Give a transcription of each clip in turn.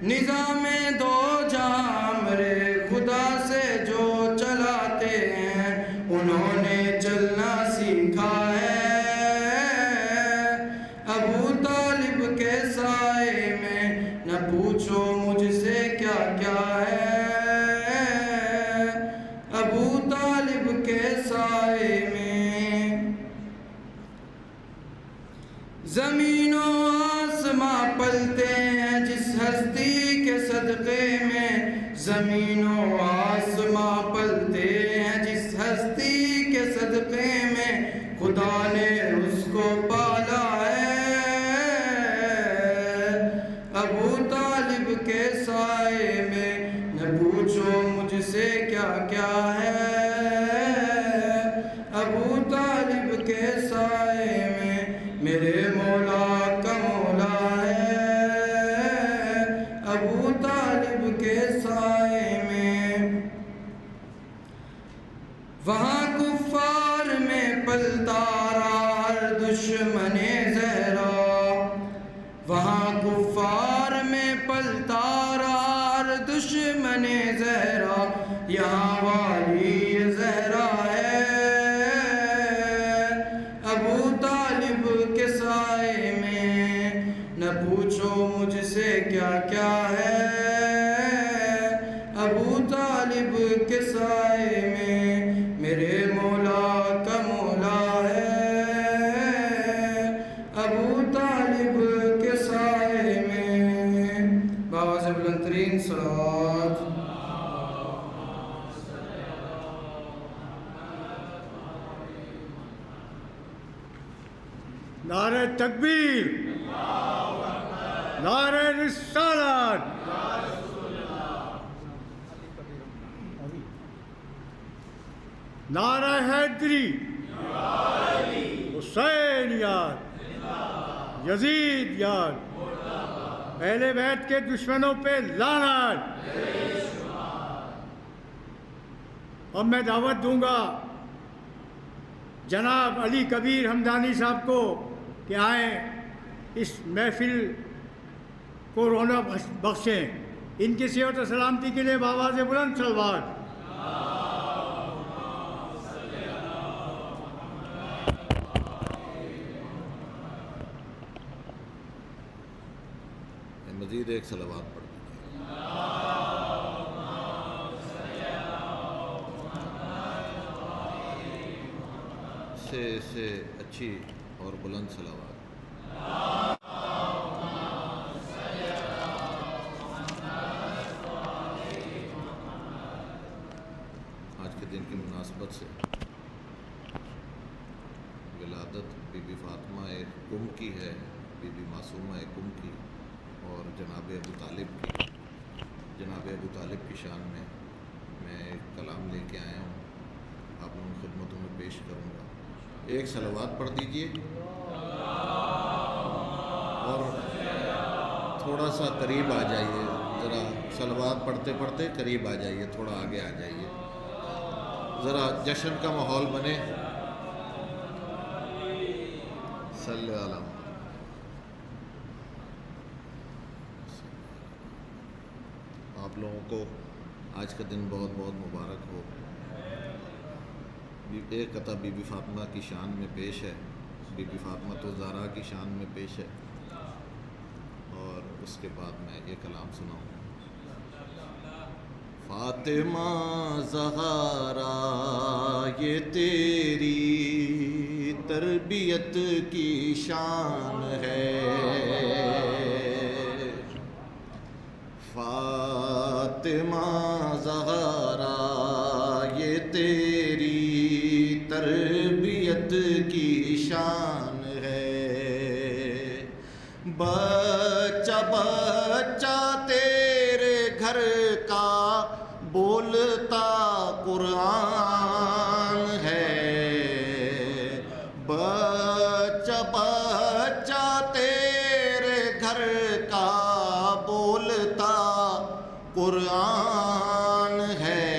نظام دو جہاں میرے خدا سے جو چلاتے ہیں انہوں نے چلنا سیکھا ہے۔ ابو طالب کے سائے میں نہ پوچھو مجھ سے کیا کیا ہے۔ ابو طالب کے سائے میں زمین و آسماں پلتے ہیں جس ہستی کے صدقے میں، زمین و آسماں پلتے ہیں جس ہستی کے صدقے میں، خدا نے اس کو پالا ہے۔ ابو طالب کے سائے میں نہ پوچھو مجھ سے کیا کیا ہے۔ ابو طالب کے سائے میں میرے مولا کا مولا ہے۔ ابو طالب کے سائے میں وہاں کفار میں پلتا رہا ہر دشمن زہرا، وہاں کفار میں پلتا رہا ہر دشمن زہرا، یہاں والی زہرا ہے۔ ابو طالب کے سائے میں نہ پوچھو مجھ سے کیا کیا ہے۔ ابو طالب کے سائے میں میرے مولا کا مولا ہے۔ ابو طالب کے سائے میں باز بلند ترین صلوات۔ نعرہ تکبیر، نعرہ رسالت، نعرہ حیدری، حسین یاد، یزید یاد، اہل بیت کے دشمنوں پہ لعنت۔ اب میں دعوت دوں گا جناب علی کبیر ہمدانی صاحب کو کہ آئیں اس محفل کو رونق بخشیں۔ ان کی صحت و سلامتی کے لیے بآواز بلند صلوات۔ مزید ایک صلوات پڑھ سے اچھی اور بلند صلوات۔ آج کے دن کی مناسبت سے ولادت بی بی فاطمہ قم کی ہے، بی بی معصومہ قم کی، اور جناب ابو طالب کی۔ جناب ابو طالب کی شان میں ایک کلام لے کے آیا ہوں، آپ لوگوں کی خدمتوں میں پیش کروں گا۔ ایک صلوات پڑھ دیجئے اور تھوڑا سا قریب آ جائیے، ذرا صلوات پڑھتے پڑھتے قریب آ جائیے، تھوڑا آگے آ جائیے، ذرا جشن کا ماحول بنے۔ صلی اللہ علیہ وسلم۔ آپ لوگوں کو آج کا دن بہت بہت مبارک ہو۔ ایک قطعہ بی بی فاطمہ کی شان میں پیش ہے، بی بی فاطمہ تو زہرا کی شان میں پیش ہے، اور اس کے بعد میں یہ کلام سناؤں۔ فاطمہ زہرا یہ تیری تربیت کی شان ہے، فاطمہ زہرا یہ تیری تربیت کی شان ہے، بچہ بچہ تیرے گھر کا بولتا قرآن ہے، بچہ بچہ تیرے گھر کا بولتا قرآن ہے،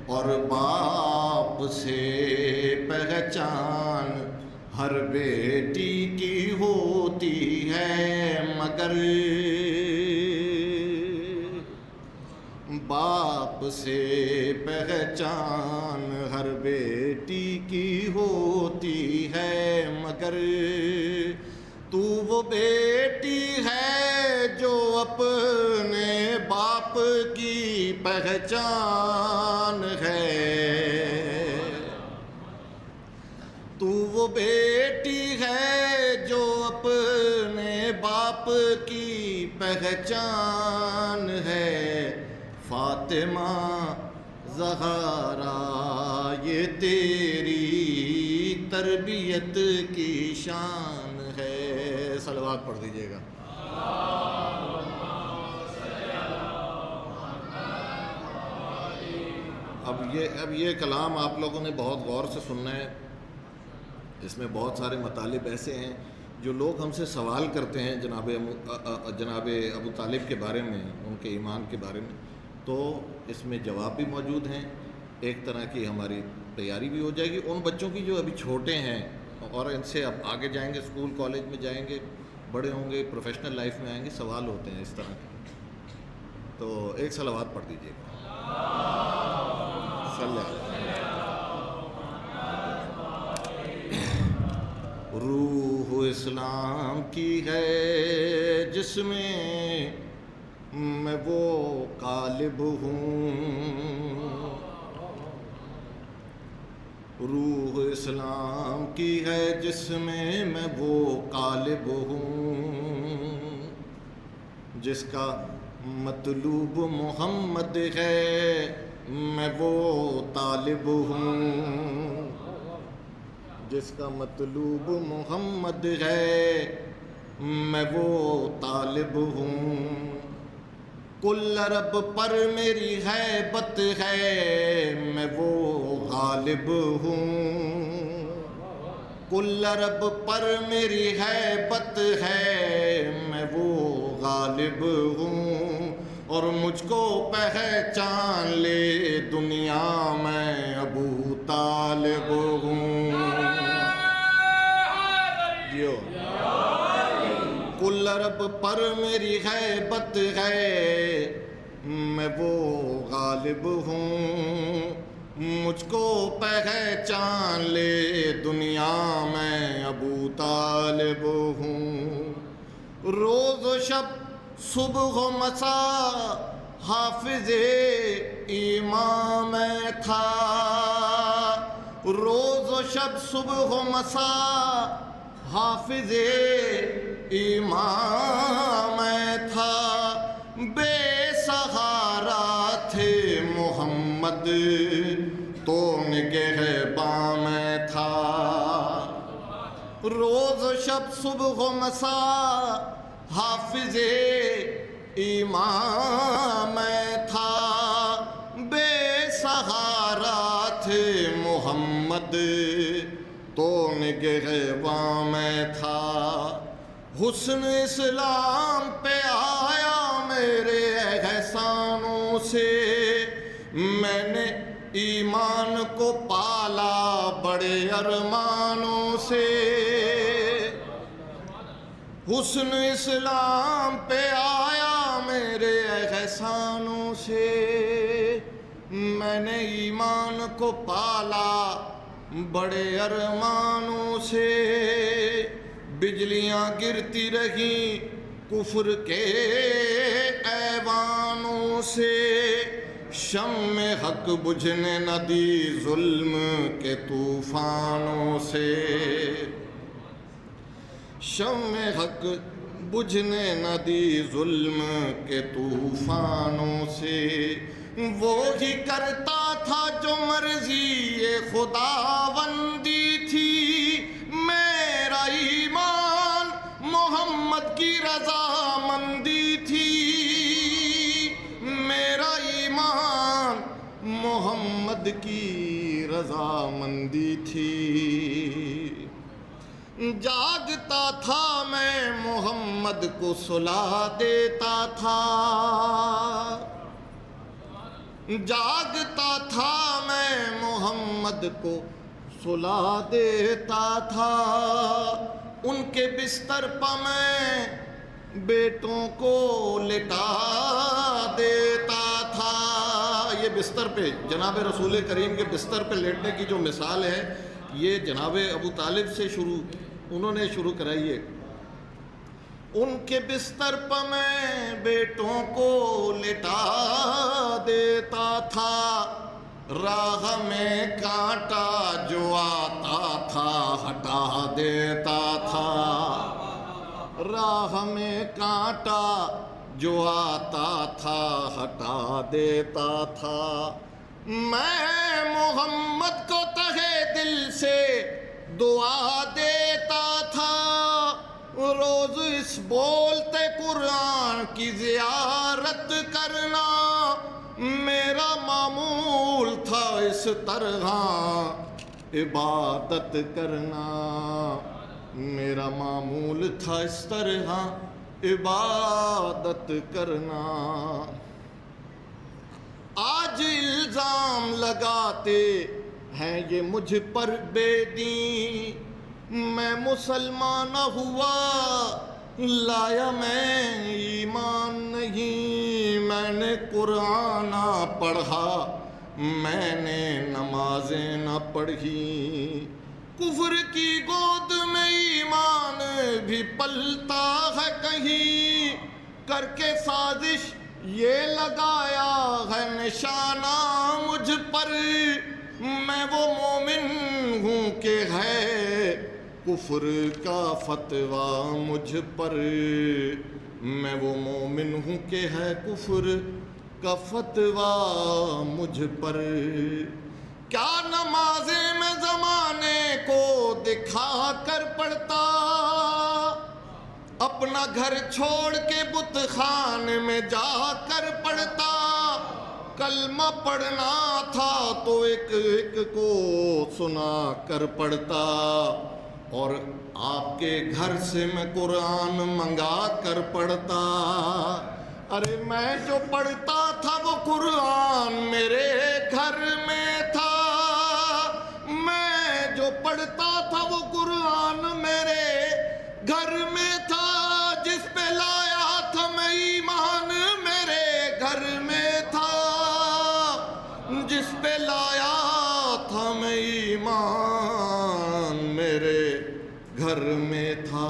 اور باپ سے پہچان ہر بیٹی کی ہوتی ہے، مگر سے پہچان ہر بیٹی کی ہوتی ہے، مگر تو وہ بیٹی ہے جو اپنے باپ کی پہچان ہے، تو وہ بیٹی ہے جو اپنے باپ کی پہچان ہے، فاطمہ زہرا یہ تیری تربیت کی شان ہے۔ صلوات پڑھ دیجئے گا۔ اب یہ کلام آپ لوگوں نے بہت غور سے سننا ہے۔ اس میں بہت سارے مطالب ایسے ہیں جو لوگ ہم سے سوال کرتے ہیں جناب ابو طالب کے بارے میں، ان کے ایمان کے بارے میں، تو اس میں جواب بھی موجود ہیں، ایک طرح کی ہماری تیاری بھی ہو جائے گی۔ ان بچوں کی جو ابھی چھوٹے ہیں اور ان سے اب آگے جائیں گے، اسکول کالج میں جائیں گے، بڑے ہوں گے، پروفیشنل لائف میں آئیں گے، سوال ہوتے ہیں اس طرح کے، تو ایک صلوات پڑھ دیجیے گا۔ صلی اللہ علیہ وسلم۔ روح اسلام کی ہے جس میں میں وہ غالب ہوں، روح اسلام کی ہے جس میں میں وہ غالب ہوں، جس کا مطلوب محمد ہے میں وہ طالب ہوں، جس کا مطلوب محمد ہے میں وہ طالب ہوں، کل رب پر میری ہیبت ہے میں وہ غالب ہوں، کل رب پر میری ہیبت ہے میں وہ غالب ہوں، اور مجھ کو پہچان لے دنیا میں ابو طالب ہوں۔ کل رب پر میری ہیبت ہے میں وہ غالب ہوں، مجھ کو پہچان لے دنیا میں ابو طالب ہوں، روز و شب صبح و مساء حافظ ایمان میں تھا، روز و شب صبح و مساء حافظ ایمان میں تھا، بے سہارا تھے محمد تو نگہباں میں تھا، روز و شب صبح و مساء حافظ ایمان میں تھا، بے سہارا تھے محمد تو نگہباں میں تھا، حسن اسلام پہ آیا میرے احسانوں سے، میں نے ایمان کو پالا بڑے ارمانوں سے، حسن اسلام پہ آیا میرے احسانوں سے، میں نے ایمان کو پالا بڑے ارمانوں سے، بجلیاں گرتی رہیں کفر کے ایوانوں سے، شمع حق بجھنے نہ دی ظلم کے طوفانوں سے، شمع حق بجھنے نہ دی ظلم کے طوفانوں سے، وہی کرتا تھا جو مرضی خداوندی تھی، میرا ایمان محمد کی رضامندی تھی، میرا ایمان محمد کی رضامندی تھی، جاگتا تھا میں محمد کو سلا دیتا تھا، جاگتا تھا میں محمد کو سلا دیتا تھا، ان کے بستر پہ میں بیٹوں کو لٹا دیتا تھا، یہ بستر پہ، جناب رسول کریم کے بستر پہ لیٹنے کی جو مثال ہے یہ جناب ابو طالب سے انہوں نے شروع کرائی ہے. ان کے بستر پر میں بیٹوں کو لٹا دیتا تھا، راہ میں کانٹا جو آتا تھا ہٹا دیتا تھا، راہ میں کانٹا جو آتا تھا ہٹا دیتا تھا. میں محمد کو تہہ دل سے دعا دیتا تھا، روز اس بولتے قرآن کی زیارت کرنا میرا معمول تھا، اس طرح عبادت کرنا میرا معمول تھا، اس طرح عبادت کرنا. آج الزام لگاتے ہیں یہ مجھ پر بے دین، میں مسلمان ہوا لایا میں ایمان نہیں، میں نے قرآن نہ پڑھا میں نے نمازیں نہ پڑھی، کفر کی گود میں ایمان بھی پلتا ہے کہیں، کر کے سازش یہ لگایا ہے نشانہ مجھ پر، میں وہ مومن ہوں کہ ہے کفر کا فتویٰ مجھ پر، میں وہ مومن ہوں کہ ہے کفر کا فتویٰ مجھ پر. کیا نمازیں میں زمانے کو دکھا کر پڑھتا، اپنا گھر چھوڑ کے بت خانے میں جا کر پڑھتا، کلمہ پڑھنا تھا تو ایک ایک کو سنا کر پڑھتا، اور آپ کے گھر سے میں قرآن منگا کر پڑھتا. ارے میں جو پڑھتا تھا وہ قرآن میرے گھر میں تھا، میں جو پڑھتا تھا وہ قرآن میرے گھر میں تھا، جس پہ لایا تھا میں ایمان میرے گھر میں تھا، جس پہ لایا تھا میں ایمان میرے گھر میں تھا.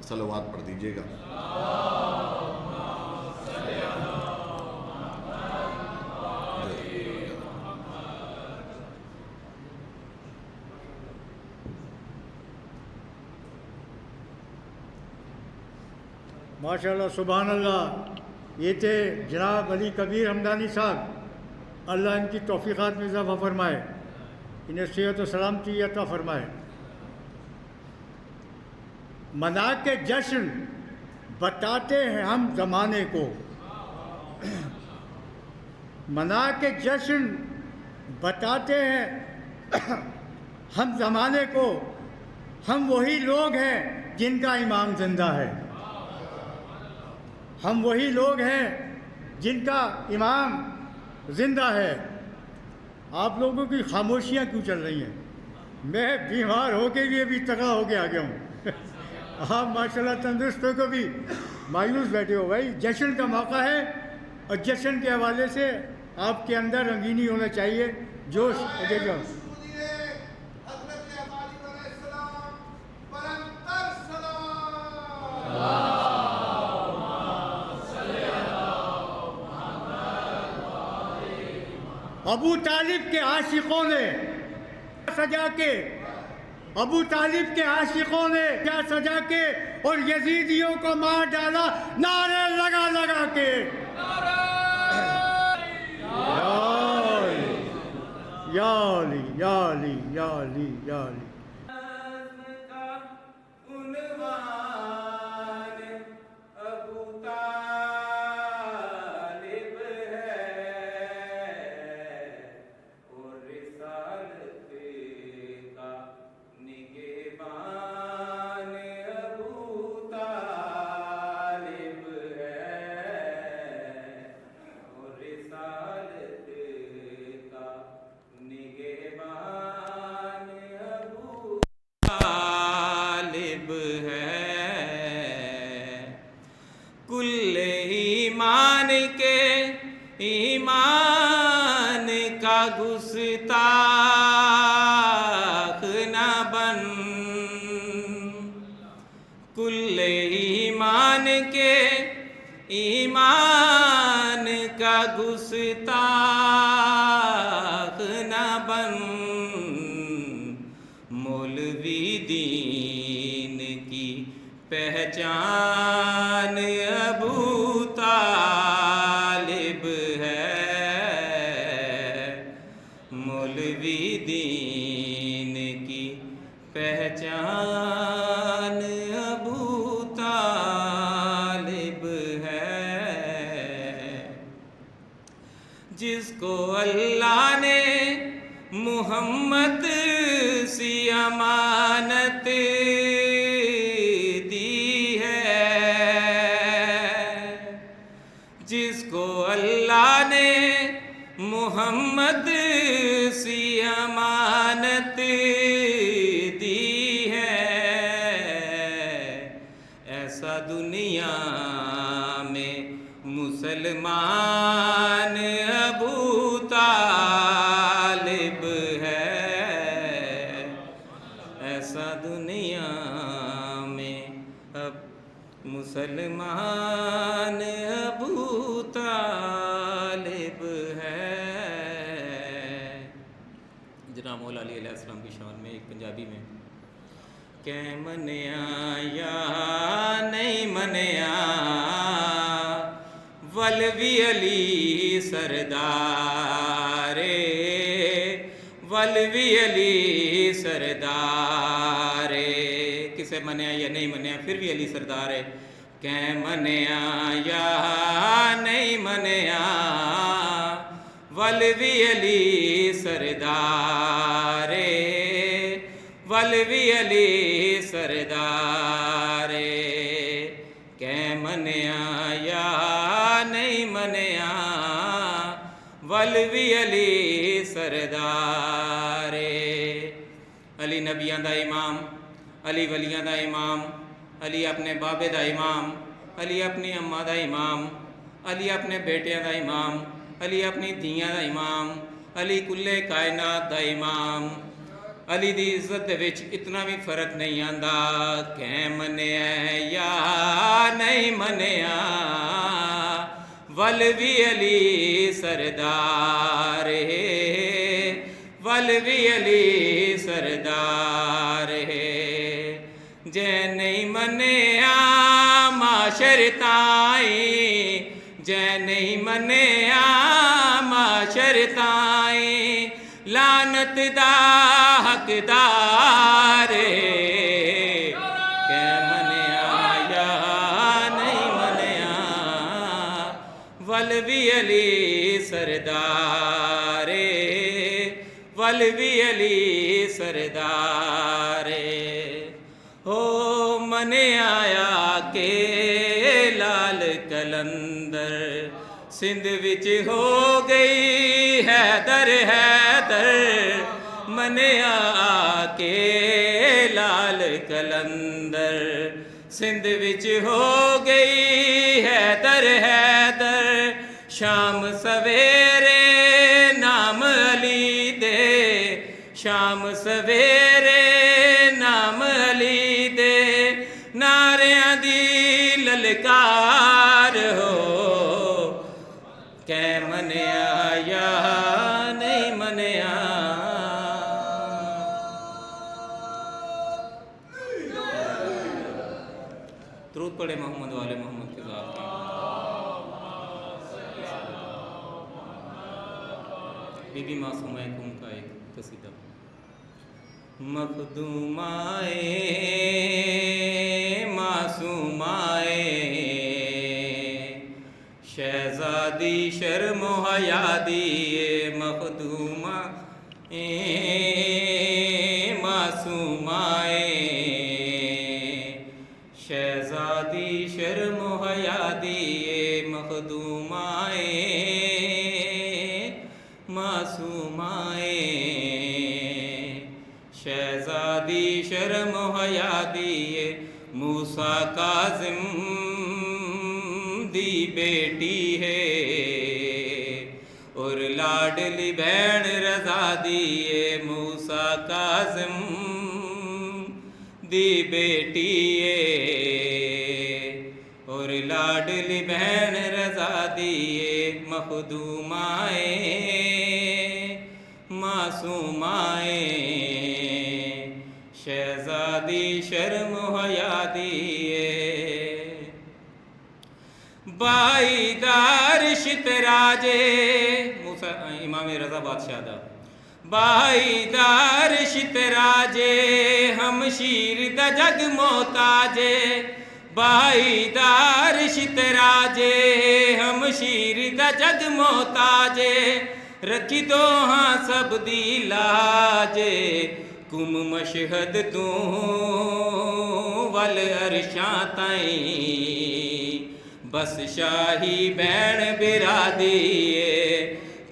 صلوات پڑھ دیجئے گا. ماشاءاللہ سبحان اللہ. یہ تھے جناب علی کبیر ہمدانی صاحب، اللہ ان کی توفیقات میں اضافہ فرمائے، انہیں صحت و سلامتی عطا فرمائے. منا کے جشن بتاتے ہیں ہم زمانے کو، منا کے جشن بتاتے ہیں ہم زمانے کو، ہم وہی لوگ ہیں جن کا امام زندہ ہے، ہم وہی لوگ ہیں جن کا امام زندہ ہے. آپ لوگوں کی خاموشیاں کیوں چل رہی ہیں؟ میں بیمار ہو کے بھی ابھی تگڑا ہو کے آ گیا ہوں. آپ ماشاءاللہ تندرست ہو کے بھی مایوس بیٹھے ہو. بھائی جشن کا موقع ہے، اور جشن کے حوالے سے آپ کے اندر رنگینی ہونا چاہیے، جوش. ابو طالب کے عاشقوں نے سجا کے، ابو طالب کے عاشقوں نے کیا سجا کے اور یزیدیوں کو مار ڈالا نعرے لگا لگا کے. یا علی یا علی یا علی یا علی. ایمان کا گستاخ نہ بن، مولوی دین کی پہچان ابو طالب ہے، مولوی دین کی پہچان ابو طالب ہے، جس کو اللہ نے محمد سی امانت دی ہے، جس کو اللہ نے محمد سی امانت دی ہے، ایسا دنیا میں مسلمان ابو طالب ہے، ایسا دنیا میں اب مسلمان ابو طالب ہے۔ جناب مولا علی علیہ السلام کی شان میں ایک پنجابی میں کہ منیا یا نہیں منیا ولوی علی سردارے، ولوی علی سردارے، کسے منیا یا نہیں منیا پھر بھی علی سردار ہے، کہ منیا یا نہیں منیا ولوی علی سردارے، ولوی علی سردارے، کہ منیا یا نہیں منیا ولوی علی سردارے۔ علی نبیاں دا امام، علی ولیاں دا امام، علی اپنے بابے دا امام، علی اپنی اماں دا امام، علی اپنے بیٹیاں دا امام، علی اپنی دھیاں دا امام، علی کلے کائنات دا امام۔ علی دی عزت دے وچ اتنا بھی فرق نہیں آندا کہ منیا یا نہیں منیا ولوی علی سردار ہے، ولوی علی سردار ہے، جے نہیں منیا معاشر تائیں، جے نہیں منیا معاشر تائیں لعنت دا حقدار ہے، کہ منیا یا نہیں منیا ولوی علی سردار ہے، ولوی علی سردار ہے۔ ہو من آیا کہ لال کلندر سندھ وچ ہو گئی حیدر حیدر، من آ کے لال کلندر سندھ وچ ہو گئی حیدر حیدر، شام سویرے نام علی دے، شام سویرے نام علی دے، نعریاں دی للکار ہو، کہ منیا یا نہیں منیا۔ درود پڑھے محمد والے محمد کے ذات کی۔ بی بی معصومہ کم کا ایک قصیدہ۔ مخدومائے معصومائے شہزادی شرم و حیا دیے، مخدومہ معصومائے شہزادی شرم و حیا دیے، مخدومائے معصومائے شہزادی شرم و حیا دیے، موسیٰ کاظم دی بیٹی ہے اور لاڈلی بہن رضا دیے، موسیٰ کاظم دی بیٹی ہے اور لاڈلی بہن رضا دیے مخدومائے معصومائے شہزادی شرم و حیا دیے بائی دار شتراجے امام رضا بادشاہ دا بائی دار شتراجے ہم شیر دا جگ محتاجے بائی دار شتراجے ہم شیر دا جگ محتاجے رکھی دو ہاں سب دی لاجے کم مشہد تو ول عرشاں تائیں بس شاہی بین برادیے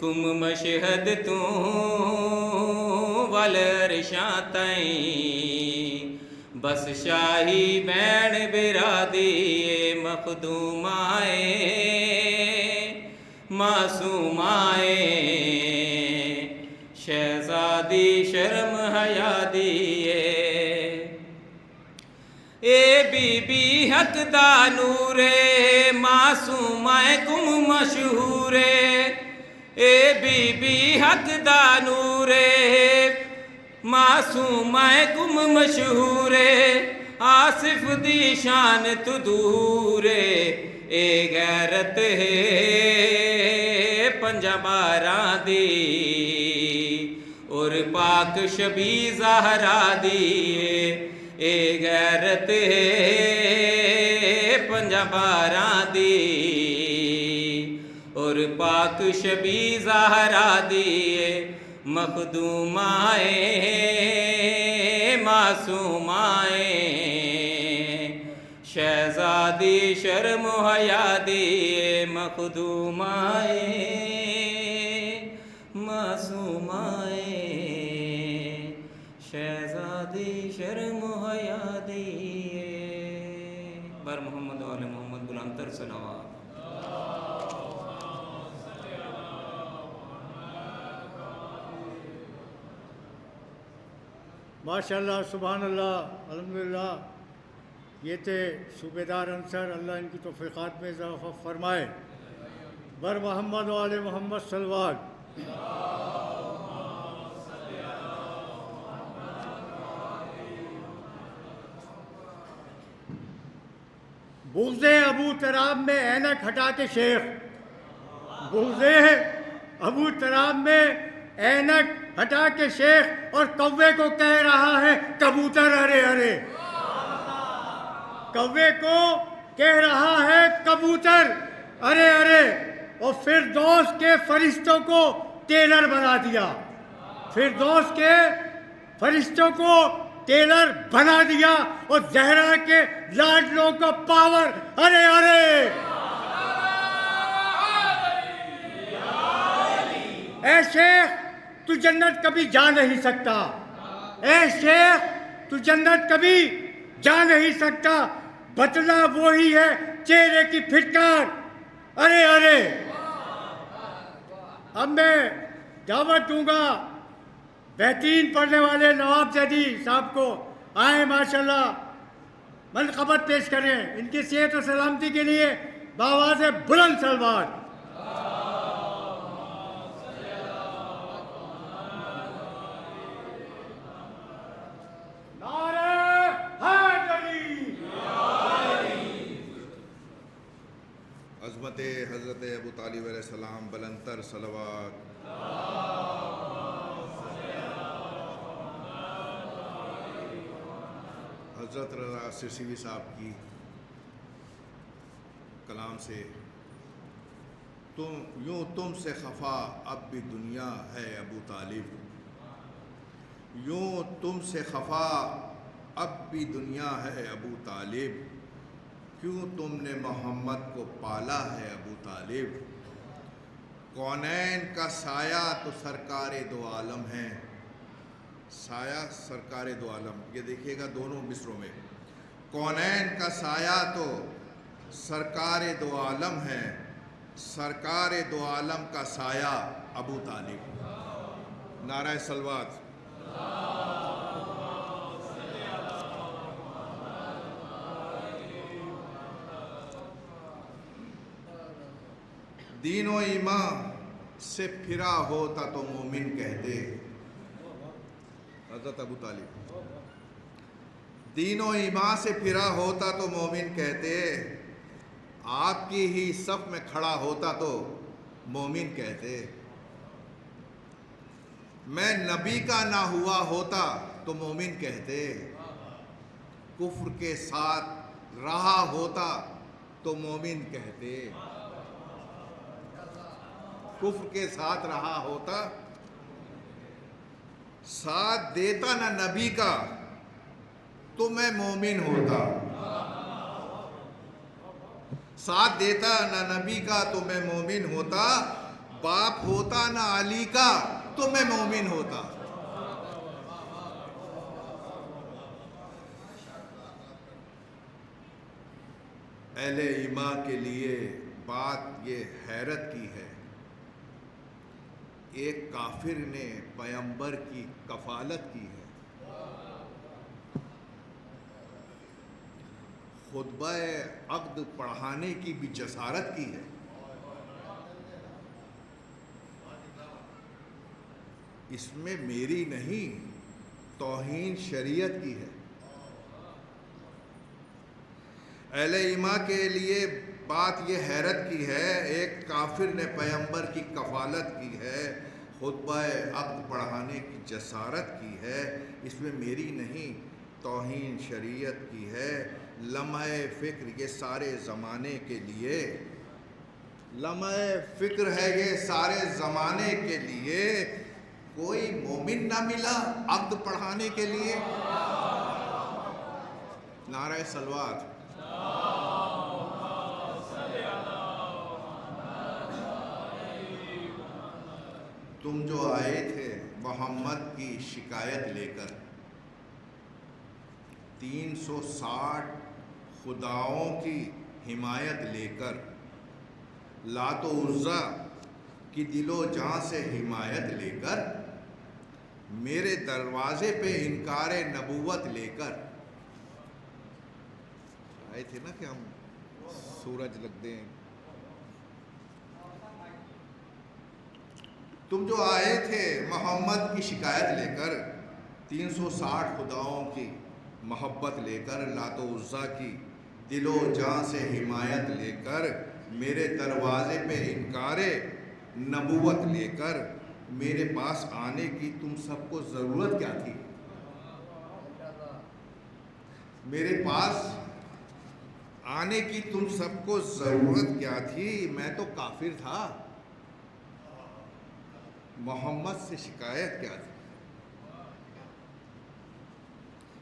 کم مشہد تو ول عرشاں تائیں بس شاہی بین برادیے مخدومائے معصومائے شہزادی شرم حیا دیے اے بی بی حق دا نورے معصومائے کم مشہورے اے بی بی حق دا نورے معصومائے کم مشہورے آصف دی شان تو دورے اے غیرت ہے پنجا باراں دی اور پاک شبی زہرا دی اے غیرت ہے پنجا باراں دی اور پاک شبی زہرا دی مخدومائے معصومائے شہزادی شرم و حیا دیے مخدومائے معصومائے شہزادی شرم و حیا دیے بر محمد و آل محمد بلند تر صلوات ماشاءاللہ سبحان اللہ الحمدللہ یہ تھے صوبے دار انصر اللہ ان کی توفیقات میں اضافہ فرمائے بر محمد و آل محمد صلوات بغض ابو تراب میں اینک ہٹا کے شیخ بغض ابو تراب میں اینک ہٹا کے شیخ اور کوے کو کہہ رہا ہے کبوتر ارے ارے کوے کو کہہ رہا ہے کبوتر ارے ارے اور فردوس کے فرشتوں کو ٹیلر بنا دیا فردوس کے فرشتوں کو ٹیلر بنا دیا اور زہرا کے لاڈلوں کا پاور ارے ارے اے شیخ تو جنت کبھی جا نہیں سکتا اے شیخ تو جنت کبھی جا نہیں سکتا بدلہ وہی ہے چہرے کی پھٹکار ارے ارے اب میں دعوت دوں گا بہترین پڑھنے والے نواب زیدی صاحب کو آئیں ماشاءاللہ منقبت پیش کریں ان کی صحت و سلامتی کے لیے بآواز بلند صلوات عظمت حضرت ابو طالب علیہ السلام بلندتر صلوات حضرت رضا سرسیوی صاحب کی کلام سے تم سے خفا اب بھی دنیا ہے ابو طالب یوں تم سے خفا اب بھی دنیا ہے ابو طالب کیوں تم نے محمد کو پالا ہے ابو طالب کونین کا سایہ تو سرکار دو عالم ہیں سایہ سرکار دو عالم یہ دیکھیے گا دونوں مصروں میں کونین کا سایہ تو سرکار دو عالم ہے سرکار دو عالم کا سایہ ابو طالب نعرہ صلوات دین و ایمان سے پھرا ہوتا تو مومن کہتے. حضرت ابو طالب. دین و ایمان سے پھرا ہوتا تو مومن کہتے. آپ کی ہی صف میں کھڑا ہوتا تو مومن کہتے. میں نبی کا نہ ہوا ہوتا تو مومن کہتے. کفر کے ساتھ رہا ہوتا تو مومن کہتے. کفر کے ساتھ رہا ہوتا, ساتھ دیتا نہ نبی کا تو میں مومن ہوتا. ساتھ دیتا نہ نبی کا تو میں مومن ہوتا. باپ ہوتا نہ علی کا تو میں مومن ہوتا. اہل ایمان کے لیے بات یہ حیرت کی ہے, ایک کافر نے پیغمبر کی کفالت کی ہے. خطبہ عقد پڑھانے کی بھی جسارت کی ہے. اس میں میری نہیں, توہین شریعت کی ہے. اہل ایمان کے لیے بات یہ حیرت کی ہے, ایک کافر نے پیغمبر کی کفالت کی ہے, خطبہ عقد پڑھانے کی جسارت کی ہے. اس میں میری نہیں, توہین شریعت کی ہے. لمحہ فکر یہ سارے زمانے کے لیے, لمحہ فکر ہے یہ سارے زمانے کے لیے. کوئی مومن نہ ملا عقد پڑھانے کے لیے. نعرہ صلوات. تم جو آئے تھے محمد کی شکایت لے کر, 360 خداؤں کی حمایت لے کر, لات و عزا کی دل و جان سے حمایت لے کر, میرے دروازے پہ انکار نبوت لے کر آئے تھے نا کہ ہم سورج لگ دیں. تم جو آئے تھے محمد کی شکایت لے کر, 360 خداؤں کی محبت لے کر, لات و عزا کی دل و جان سے حمایت لے کر, میرے دروازے پہ انکار نبوت لے کر, میرے پاس آنے کی تم سب کو ضرورت کیا تھی؟ میرے پاس آنے کی تم سب کو ضرورت کیا تھی؟ میں تو کافر تھا. محمد سے شکایت کیا تھی؟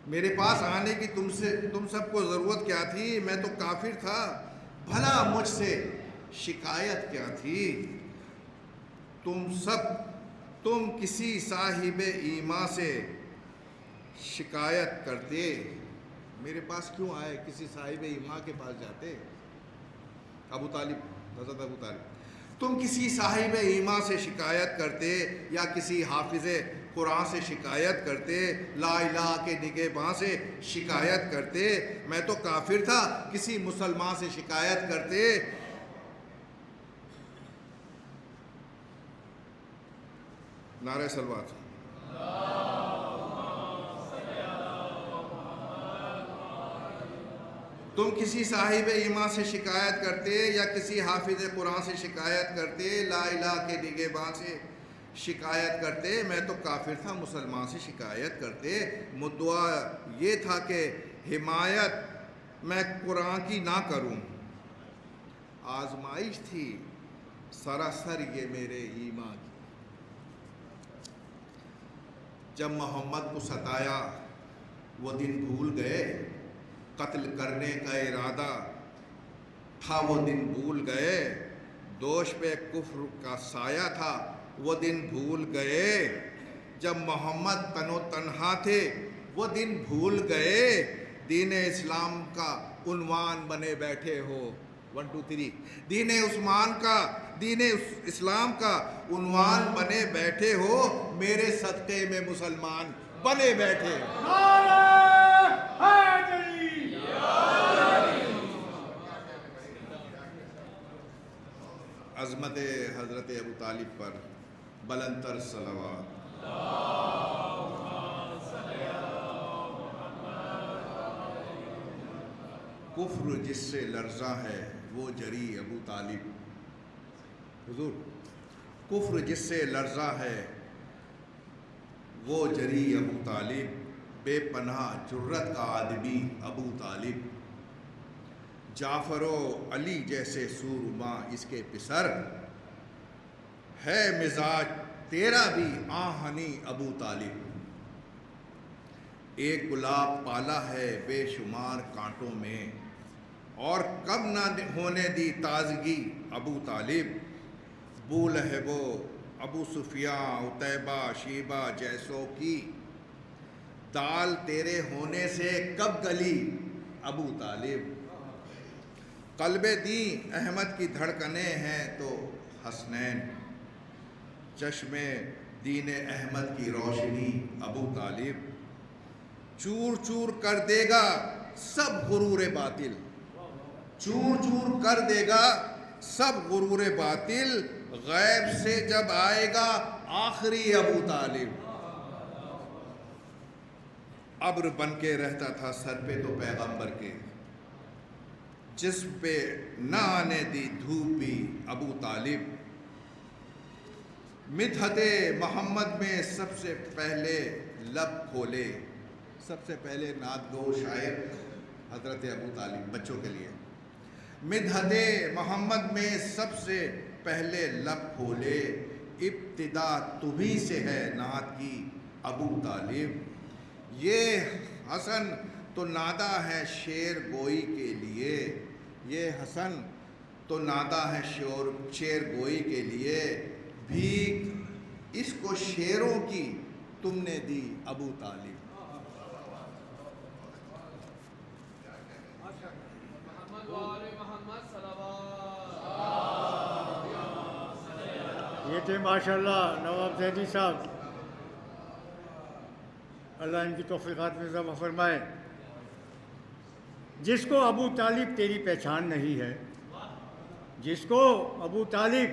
میرے پاس آنے کی تم سب کو ضرورت کیا تھی؟ میں تو کافر تھا. بھلا مجھ سے شکایت کیا تھی؟ تم کسی صاحب ایمان سے شکایت کرتے. میرے پاس کیوں آئے؟ کسی صاحب ایمان کے پاس جاتے. ابو طالب, حضرت ابو طالب, تم کسی صاحب ایمان سے شکایت کرتے یا کسی حافظ قرآن سے شکایت کرتے, لا الہ کے نگہباں سے شکایت کرتے. میں تو کافر تھا, کسی مسلمان سے شکایت کرتے. نعرہ صلوات. تم کسی صاحب ایمان سے شکایت کرتے یا کسی حافظ قرآن سے شکایت کرتے, لا الہ کے نگہباں سے شکایت کرتے. میں تو کافر تھا, مسلمان سے شکایت کرتے. مدعا یہ تھا کہ حمایت میں قرآن کی نہ کروں. آزمائش تھی سراسر یہ میرے ایمان کی. جب محمد کو ستایا وہ دن بھول گئے, قتل کرنے کا ارادہ تھا وہ دن بھول گئے. دوش پہ کفر کا سایہ تھا وہ دن بھول گئے. جب محمد تن و تنہا تھے وہ دن بھول گئے. دین اسلام کا عنوان بنے بیٹھے ہو, 1 2 3, دین اسلام کا عنوان بنے بیٹھے ہو, میرے صدقے میں مسلمان بنے بیٹھے ہو. عظمت حضرت ابو طالب پر بلند تر صلوات۔ کفر جس سے لرزاں ہے وہ جری ابو طالب، حضور کفر جس سے لرزاں ہے وہ جری ابو طالب، بے پناہ جرت کا آدمی ابو طالب، جعفر و علی جیسے سورما اس کے پسر، ہے مزاج تیرا بھی آہنی ابو طالب، ایک گلاب پالا ہے بے شمار کانٹوں میں، اور کب نہ ہونے دی تازگی ابو طالب، بو لہب و ابو سفیان عتیبہ شیبہ جیسوں کی، دال تیرے ہونے سے کب گلی ابو طالب، قلب دین احمد کی دھڑکنیں ہیں تو حسنین، چشم دین احمد کی روشنی ابو طالب، چور چور کر دے گا سب غرور باطل، چور چور کر دے گا سب غرور باطل، غیب سے جب آئے گا آخری ابو طالب، ابر بن کے رہتا تھا سر پہ تو پیغمبر کے، جسم پہ نہ آنے دی دھوپ بھی ابو طالب، مدحت محمد میں سب سے پہلے لب کھولے، سب سے پہلے نعت گو شاعر حضرت ابو طالب بچوں کے لیے، مدحت محمد میں سب سے پہلے لب کھولے، ابتدا تمہیں سے ہے نعت کی ابو طالب، یہ حسن تو نادا ہے شعر گوئی کے لیے، یہ حسن تو نادا ہے شعر گوئی کے لیے، بھیک اس کو شعروں کی تم نے دی ابو طالب۔ یہ تھے ماشاءاللہ نواب زیدی صاحب، اللہ ان کی توفیقات میں اضافہ فرمائے۔ جس کو ابو طالب تیری پہچان نہیں ہے، جس کو ابو طالب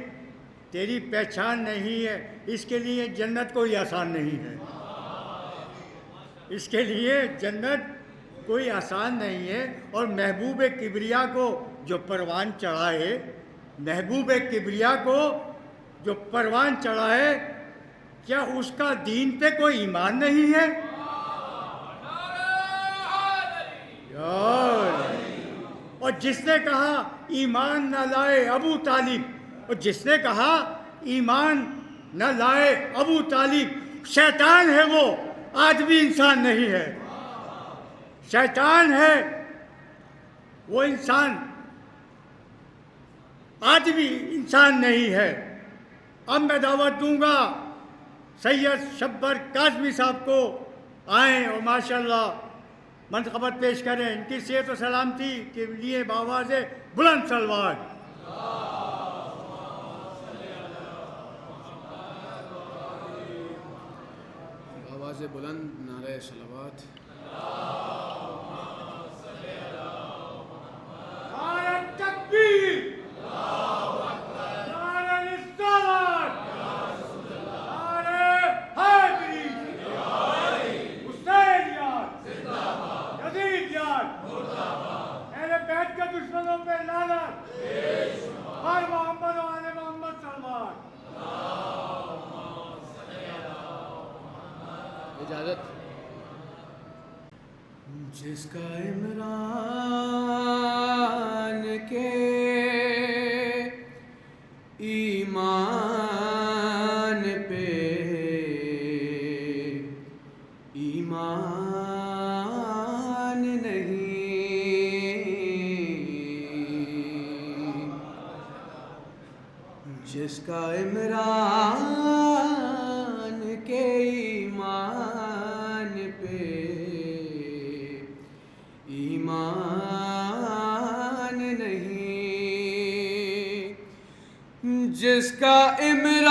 تیری پہچان نہیں ہے، اس کے لیے جنت کوئی آسان نہیں ہے، اس کے لیے جنت کوئی آسان نہیں ہے، اور محبوب کبریا کو جو پروان چڑھائے، محبوب کبریا کو جو پروان چڑھائے، کیا اس کا دین پہ کوئی ایمان نہیں ہے؟ اور جس نے کہا ایمان نہ لائے ابو طالب، اور جس نے کہا ایمان نہ لائے ابو طالب، شیطان ہے وہ، آج بھی انسان نہیں ہے، شیطان ہے وہ، انسان آج بھی انسان نہیں ہے۔ اب میں دعوت دوں گا سید شبر کاظمی صاحب کو آئیں اور ماشاءاللہ منقبت پیش کریں، ان کی صحت و سلامتی کے لیے بآواز بلند صلوات۔ آواز بلند نعرہ صلوات۔ نعرہ تکبیر، نعرہ رسالت، نعرہ حیدری، حسین یاد، یزید یاد، اہل بیت کے دشمنوں پہ لعنت، ہر محمد و آل محمد صلوات۔ اجازت۔ جس کا عمران کے ایمان پہ ایمان نہیں، جس کا عمران کے ایمان پہ ایمان نہیں، جس کا عمران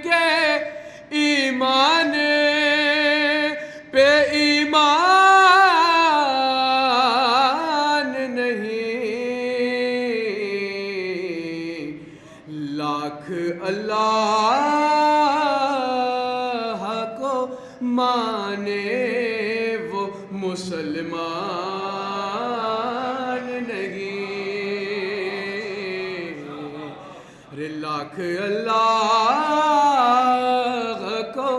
کے ایمان پہ ایمان نہیں، لاکھ اللہ کو مانے وہ مسلمان نہیں، رے لاکھ اللہ کو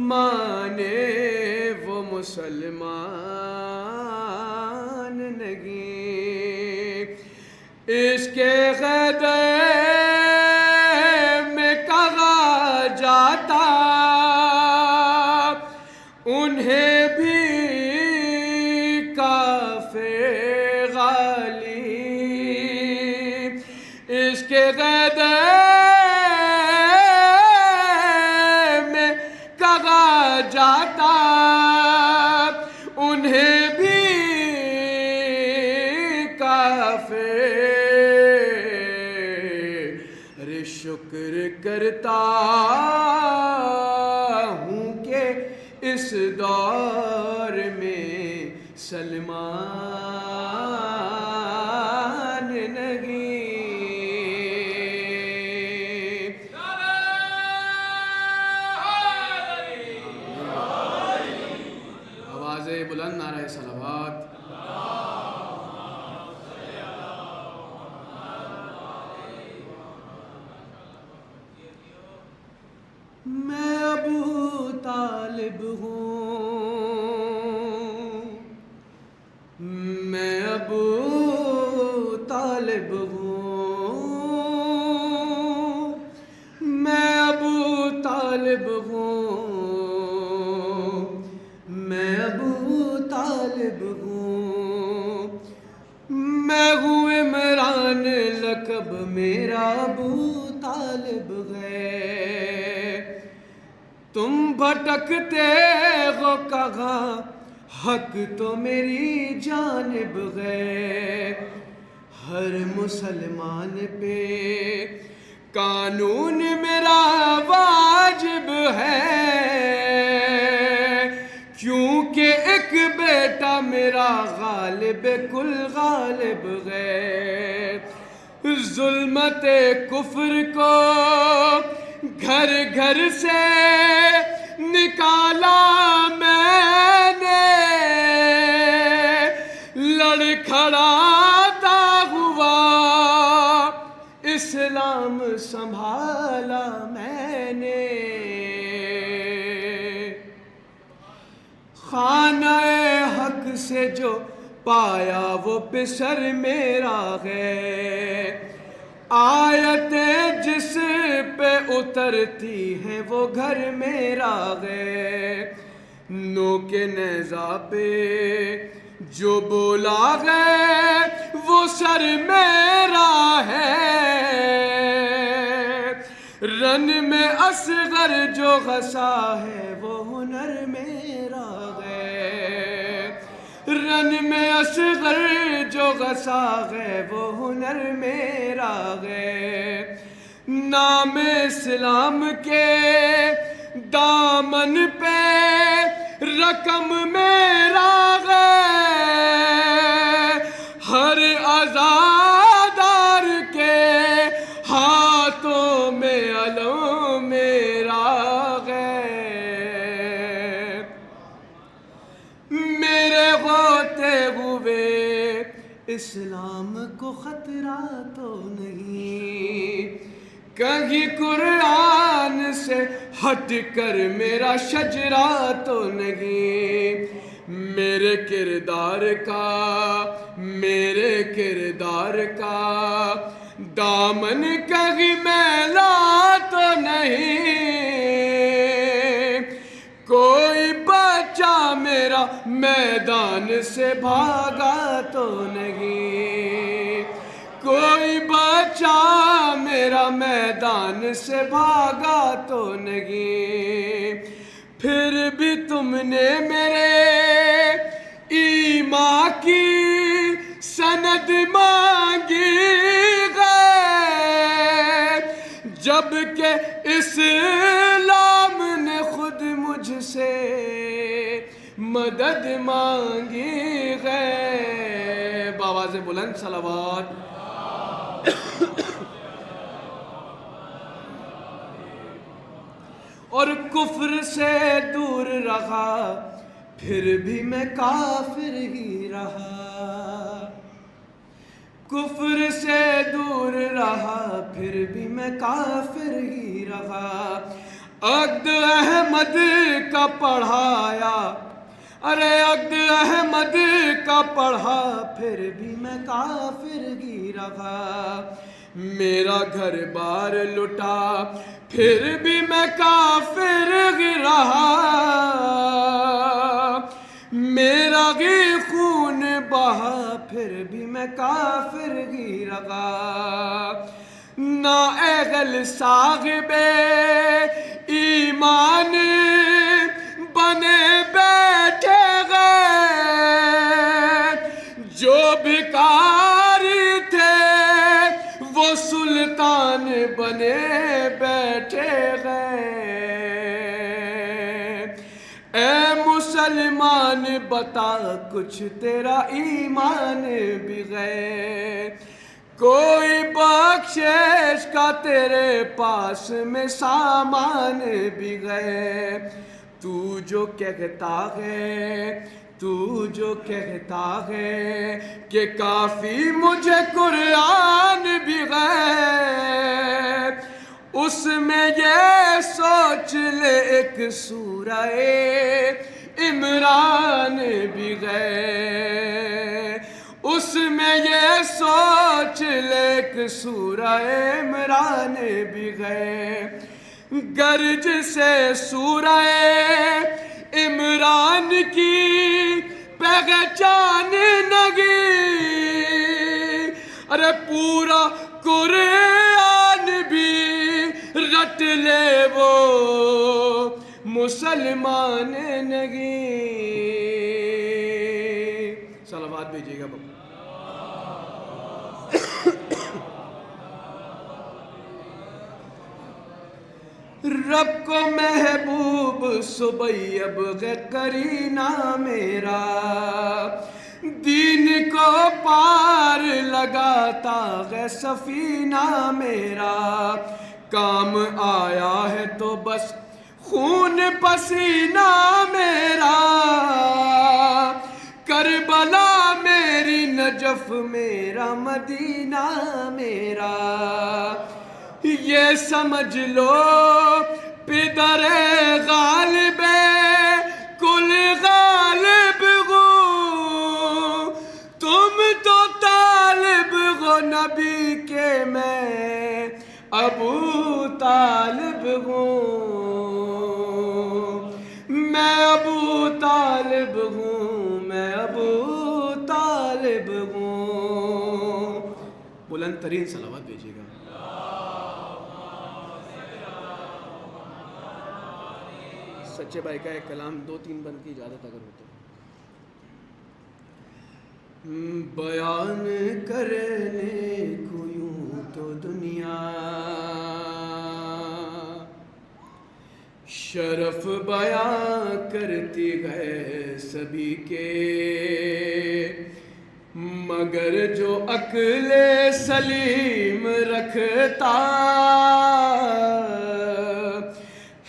مانے وہ مسلمان نہیں، اس کے غدر میں کہا جاتا انہیں بھی کافر غالب، اس کے غدر میں کہا جاتا انہیں بھی کافر، شکر کرتا ہوں کہ اس دور میں سلمان نہیں۔ آواز بلند، نعرہ صلوات۔ میں ابو طالب ہوں، میں ابو طالب ہوں، میں ابو طالب ہوں، میں ابو طالب ہوں، میں ہوں عمران لقب میرا ابو طالب ہے، تم بھٹکتے ہو کہاں حق تو میری جانب ہے، ہر مسلمان پہ قانون میرا واجب ہے، کیونکہ ایک بیٹا میرا غالب کل غالب ہے، ظلمت کفر کو گھر گھر سے نکالا میں نے، لڑکھڑاتا ہوا اسلام سنبھالا میں نے، خانہ حق سے جو پایا وہ پسر میرا ہے، آیتیں جس پہ اترتی ہیں وہ گھر میرا ہے، نو کے نیزہ پہ جو بولا ہے وہ سر میرا ہے، رن میں اصغر جو غصہ ہے وہ ہنر میرا ہے، رن میں اصغر جو غصہ ہے وہ ہنر میرا ہے، نام اسلام کے دامن پہ رقم میرا ہے، ہر عزادار کے ہاتھوں میں علم میرا ہے، میرے ہوتے ہوئے اسلام کو خطرہ تو نہیں، کہیں قرآن سے ہٹ کر میرا شجرہ تو نہیں، میرے کردار کا دامن کہیں میلا تو نہیں، کوئی بچہ میرا میدان سے بھاگا تو نہیں، کوئی بچہ میرا میدان سے بھاگا تو نہیں، پھر بھی تم نے میرے ایمان کی سند مانگی ہے، جب کہ اسلام نے خود مجھ سے مدد مانگی ہے، بآواز بلند صلوات۔ اور کفر سے دور رہا پھر بھی میں کافر ہی رہا، کفر سے دور رہا پھر بھی میں کافر ہی رہا، عقد احمد کا پڑھایا، ارے عقد احمد کا پڑھا پھر بھی میں کافر ہی رہا، میرا گھر بار لٹا پھر بھی میں کافر ہی رہا، میرا ہی خون بہا پھر بھی میں کافر ہی رہا، نا اہل صاحب ایمان بنے بیٹھے گئے، جو بھکاری تھے وہ سلطان بنے بیٹھے گئے، اے مسلمان بتا کچھ تیرا ایمان بھی گئے، کوئی بخشش کا تیرے پاس میں سامان بھی گئے، تو جو کہتا ہے، تو جو کہتا ہے کہ کافی مجھے قرآن بھی گئے، اس میں یہ سوچ لے ایک سورہ عمران بھی گئے، اس میں یہ سوچ لے ایک سورہ عمران بھی گئے، گرج سے سورہ عمران کی پہچان نگی، ارے پورا قرآن بھی رٹ لے وہ مسلمان نگی، صلوات بھیجیے گا بابا۔ رب کو محبوب سبیب قرینہ میرا، دین کو پار لگاتا ہے سفینہ میرا، کام آیا ہے تو بس خون پسینہ میرا، کربلا میری نجف میرا مدینہ میرا، یہ سمجھ لو پدر غالب کل غالب ہو، تم تو طالب ہو نبی کے، میں ابو طالب ہوں، میں ابو طالب ہوں، میں ابو طالب ہوں، بلند ترین صلوات بھیجیے گا۔ سچے بھائی کا ایک کلام 2-3 بند کی اجازت اگر ہوتا، بیان کرنے کو یوں تو دنیا شرف بیان کرتی ہے سبھی کے، مگر جو عقل سلیم رکھتا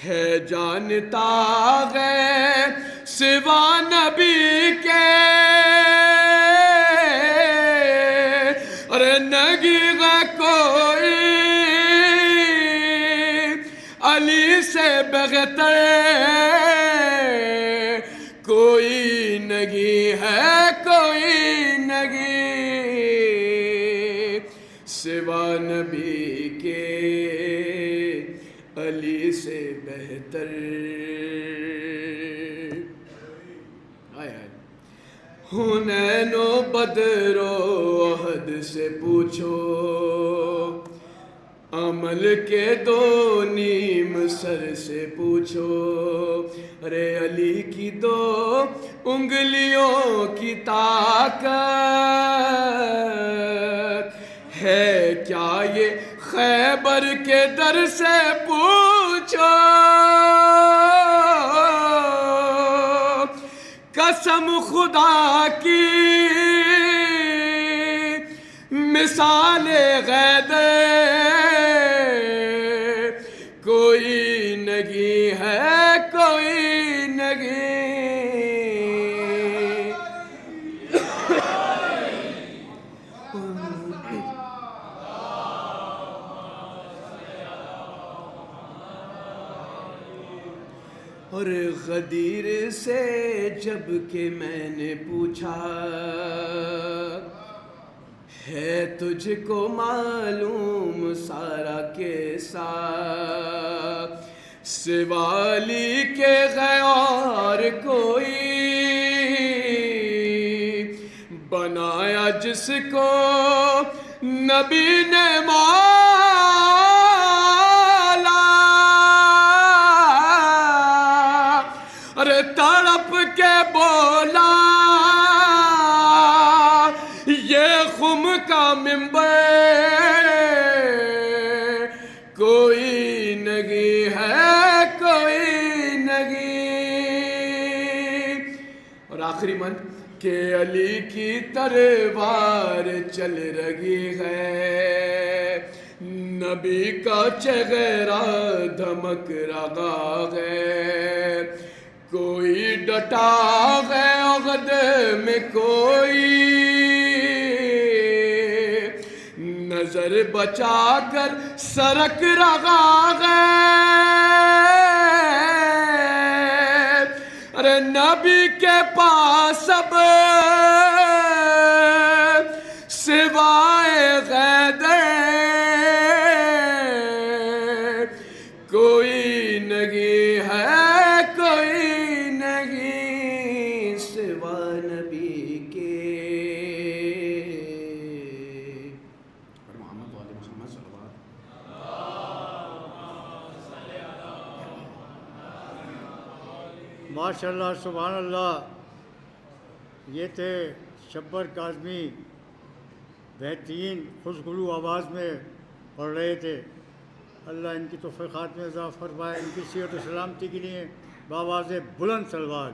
ہے جانتا ہے سوا نبی کے، ارے نگی گا کوئی علی سے بغیر، کوئی نگی ہے کوئی نگی سوا نبی کے، علی سے بہتر، حنین و بدر و احد سے پوچھو، عمل کے 2 نیم سر سے پوچھو، ارے علی کی 2 انگلیوں کی طاقت ہے کیا یہ خیبر کے در سے پوچھو، قسم خدا کی مثال غیدر کوئی نہیں نہیں ہے کوئی نہیں. اور غدیر سے جب کہ میں نے پوچھا ہے تجھ کو معلوم سارا کیسا، سوالی کے غیر کوئی بنایا جس کو نبی نے مولا. ارے تڑپ کے بولا یہ خم کا منبر کوئی نہیں ہے کوئی نہیں. اور آخری من کہ علی کی تلوار چل رہی ہے، نبی کا چہرہ دھمک رہا ہے، کوئی ڈٹا ہے عہد میں کوئی نظر بچا کر سرک رہا ہے. ارے نبی کے پاس اب سوائے غیدر کوئی نہیں ہے کوئی نہیں سوا نبی کے. اور محمد والے محمد صلی اللہ علیہ ماشاء اللہ سبحان اللہ. یہ تھے شبر کاظمی بہترین خوشگلو آواز میں پڑھ رہے تھے. اللہ ان کی توفیقات میں اضافہ فرمائے. ان کی صحت و سلامتی کے لیے بآواز بلند سلوات.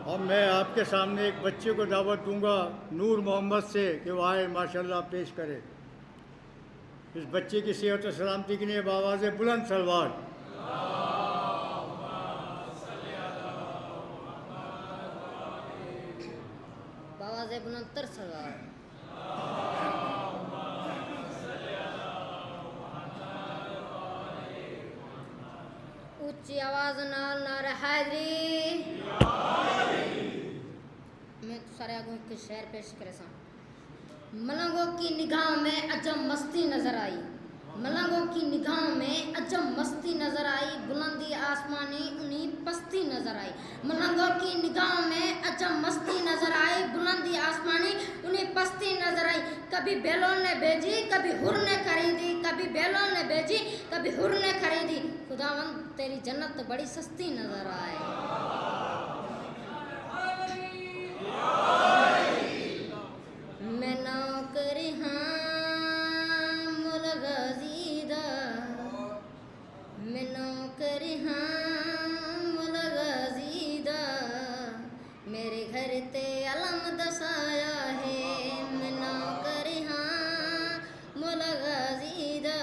اور میں آپ کے سامنے ایک بچے کو دعوت دوں گا نور محمد سے کہ وہ آئے ماشاءاللہ پیش کرے. اس بچے کی صحت و سلامتی کے لیے بآواز بلند سلوات. بآواز بلند تر سلوات. اونچی آواز نال نعرہ حیدری. میں تو سارے آگوں کے شعر پیش کرے سا. ملنگوں کی نگاہ میں عجب مستی نظر آئی، ملنگوں کی نگاہ میں عجب مستی نظر آئی، بلندی آسمانی انہیں پستی نظر آئی. ملنگوں کی نگاہ میں عجب مستی نظر آئی، بلندی آسمانی انہیں پستی نظر آئی. کبھی بیلوں نے بھیجی کبھی ہر نے خریدی، کبھی بیلوں نے بھیجی کبھی ہر نے خریدی. خداوند تیری جنت بڑی سستی نظر آئے. میں نوکر ہاں مولا غازی دا، میں نوکر ہاں مولا غازی دا، میرے گھر تے علم دسایا ہے. میں نوکر ہاں مولا غازی دا،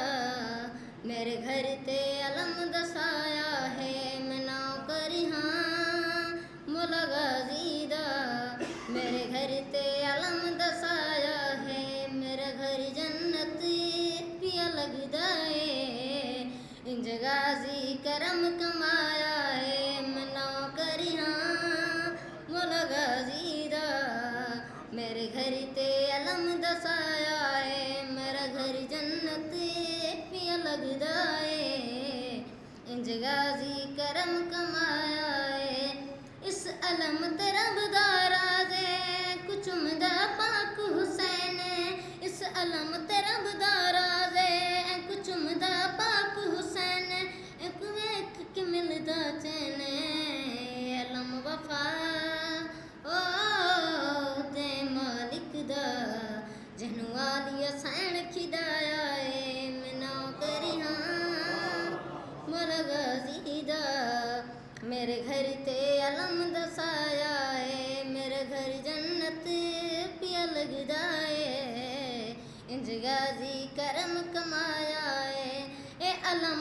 میرے گھر تے علم دسایا ہے. میں نوکر ہاں مولا غازی دا، میرے گھر تے علم دسایا ہے. میرا گھر جنت پیا لگدا ہے، انج غازی کرم کمایا ہے. میں نوکر ہاں مولا غازی دا، میرے گھر تے علم دسایا ہے. میرا گھر جنت پیا لگدا ہے، انج غازی کرم کمایا ہے. اس علم تے رب دا راز ہے، کچھ عمدہ پاک حسین ہے. اس علم تے رب دا راز ہے، کچھ عمدہ پاک حسین ہے. ایک ویکھ کے ملدا چین ہے، علم وفا او تے مالک دا، جنوں عالی حسین کھدایا ہے. میں نوکر ہاں مولا غازی دا، میرے گھر تے علم دسایا ہے. میرے گھر جنت پیا لگدا ہے، انج غازی کرم کمایا علم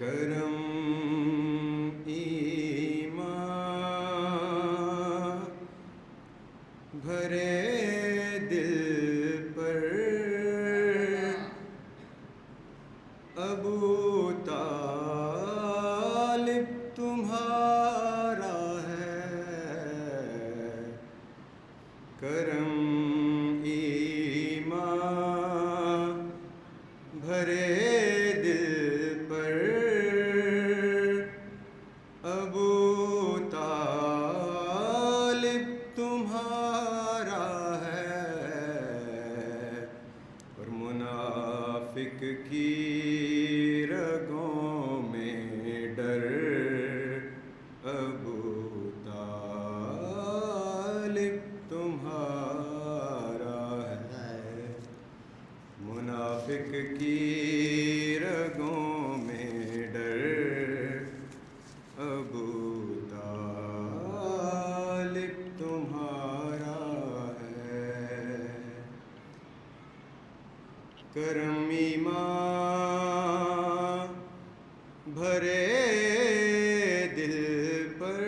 کرم ایمان بھرے دل پر ابو طالب تمہارا ہے، کرم ایمان بھرے دل پر ابو طالب تمہارا ہے، اور منافق کی رگوں میں ڈر ابو طالب تمہارا ہے، منافق کی رگوں میں ڈر ابو طالب تمہارا ہے، کرم ایمان بھرے دل پر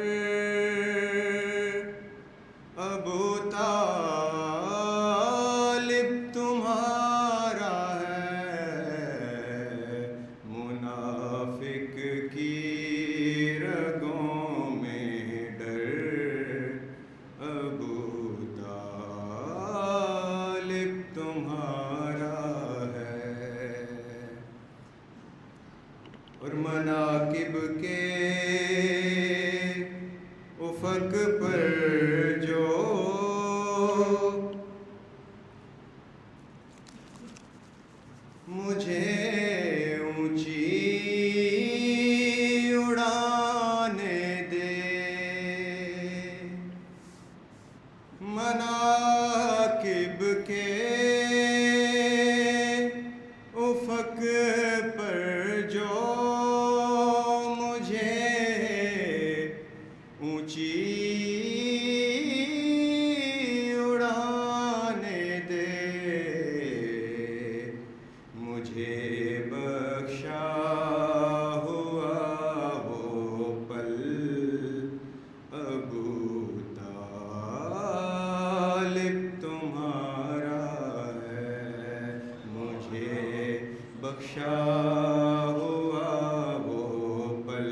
ابو طالب تمہارا ہے، منافق کی رگوں میں ڈر ابو طالب تمہارا ہے، اور مناقب کے افق پر جو مجھے اونچی اڑانے دے، مناقب کے افق پر جو مجھے اونچی اڑانے دے، مجھے بخشا ہوا وہ پل ابو طالب تمہارا ہے، مجھے بخشا ہوا وہ پل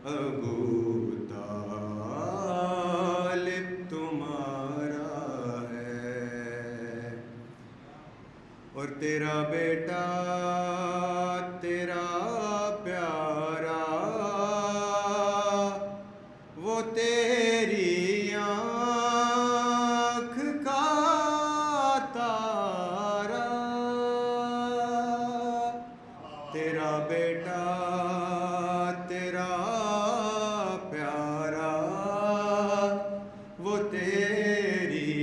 ابو طالب تمہارا ہے، اور تیرا بیٹا تیرا پیارا وہ تیری آنکھ کا تارا، تیرا بیٹا تیرا پیارا وہ تیری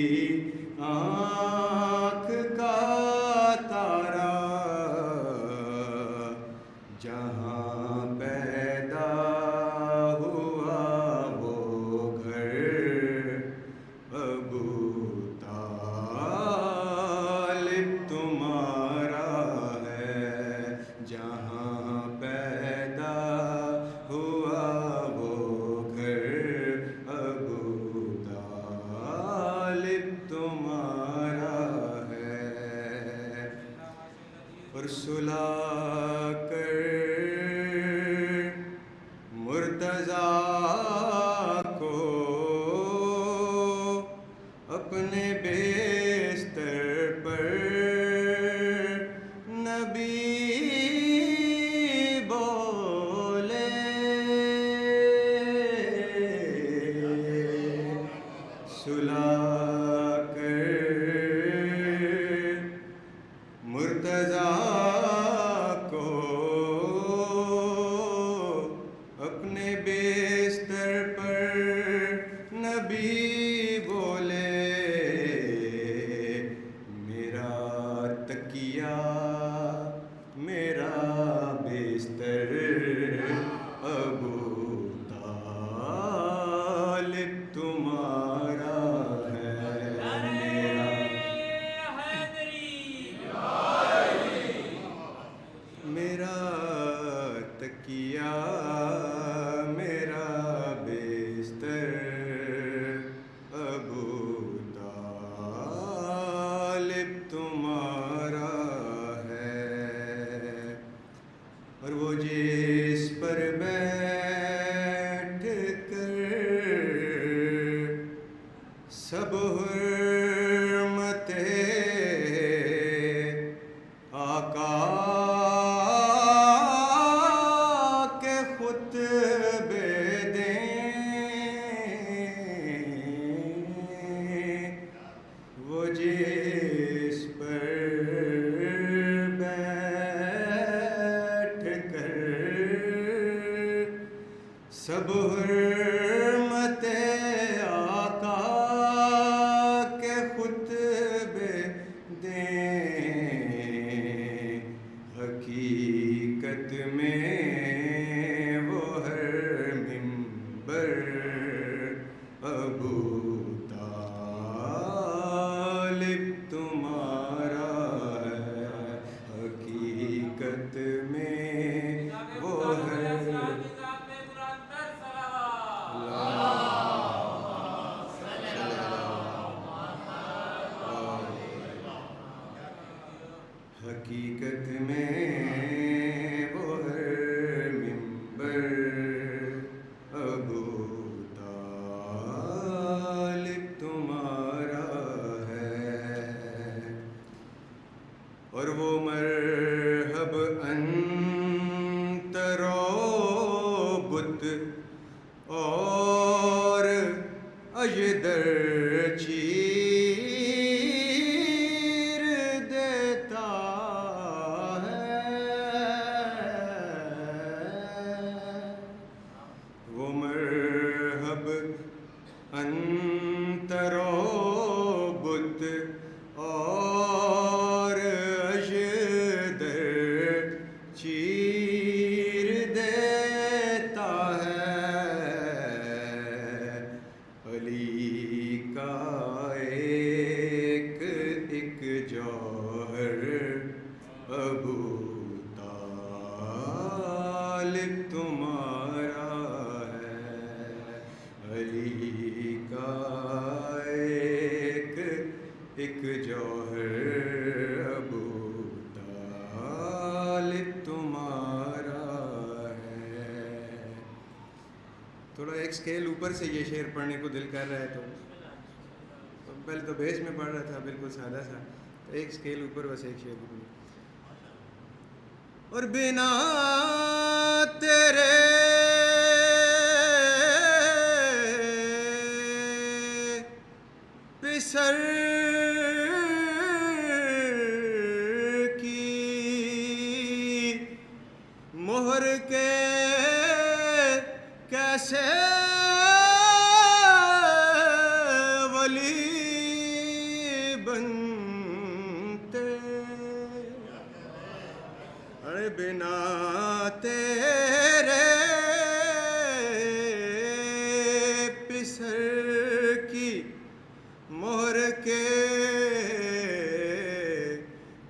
آنکھ کا تارا، جہاں پیدا ہوا وہ گھر ابو طالب تمہارا ہے، جہاں پیدا ہوا وہ گھر ابو طالب تمہارا ہے، اور سلا کر مرتضیٰ کو اپنے بستر پر نبی بولے، سلا کر مرتضیٰ کو اپنے بستر پر نبی بولے، میرا تکیہ میرا بستر ابو طالب تمہارا ہے، میرا سب حرمت آقا کے خطبے دیں، وہ جس پر بیٹھ کر سب حرمت آقا کے خطبے دیں، حقیقت میں وہ ہر منبر ابو طالب تمہارا ہے، حقیقت میں وہ ہر حقیقت میں وہ ہر منبر ابو طالب تمہارا ہے، اور وہ مرحب انترو بت اور اجدر چیر دیتا ہے، وہ مرحب انترو بت اور اجدر چیر دیتا ہے، علی کا ایک ایک جوہر ابو طالب تمہارا ہے، علی کا ایک ایک جوہر ابو طالب تمہارا ہے۔ تھوڑا ایک سکیل اوپر سے یہ شعر پڑھنے کو دل کر رہا ہے، تو پہلے تو بیس میں پڑھ رہا تھا بالکل سادہ سا، تو ایک سکیل اوپر بس ایک شعر اوپر۔ اور بنا تیرے پسر کی مہر کے کیسے ولی بنتے، ارے بنا تیرے پسر کی مہر کے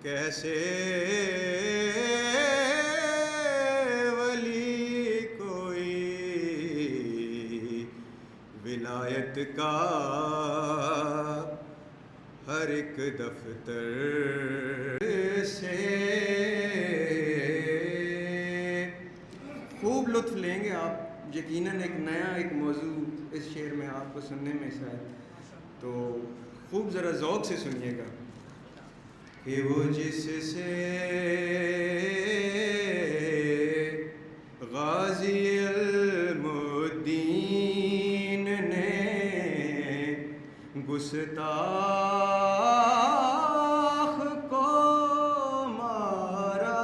کیسے ولی کوئی ولایت کا ہر ایک دفتر سے خوب لطف لیں گے آپ، یقیناً ایک نیا ایک موضوع اس شعر میں آپ کو سننے میں شاید، تو خوب ذرا ذوق سے سنیے گا کہ وہ جس سے غازی المدین نے گستاخ کو مارا،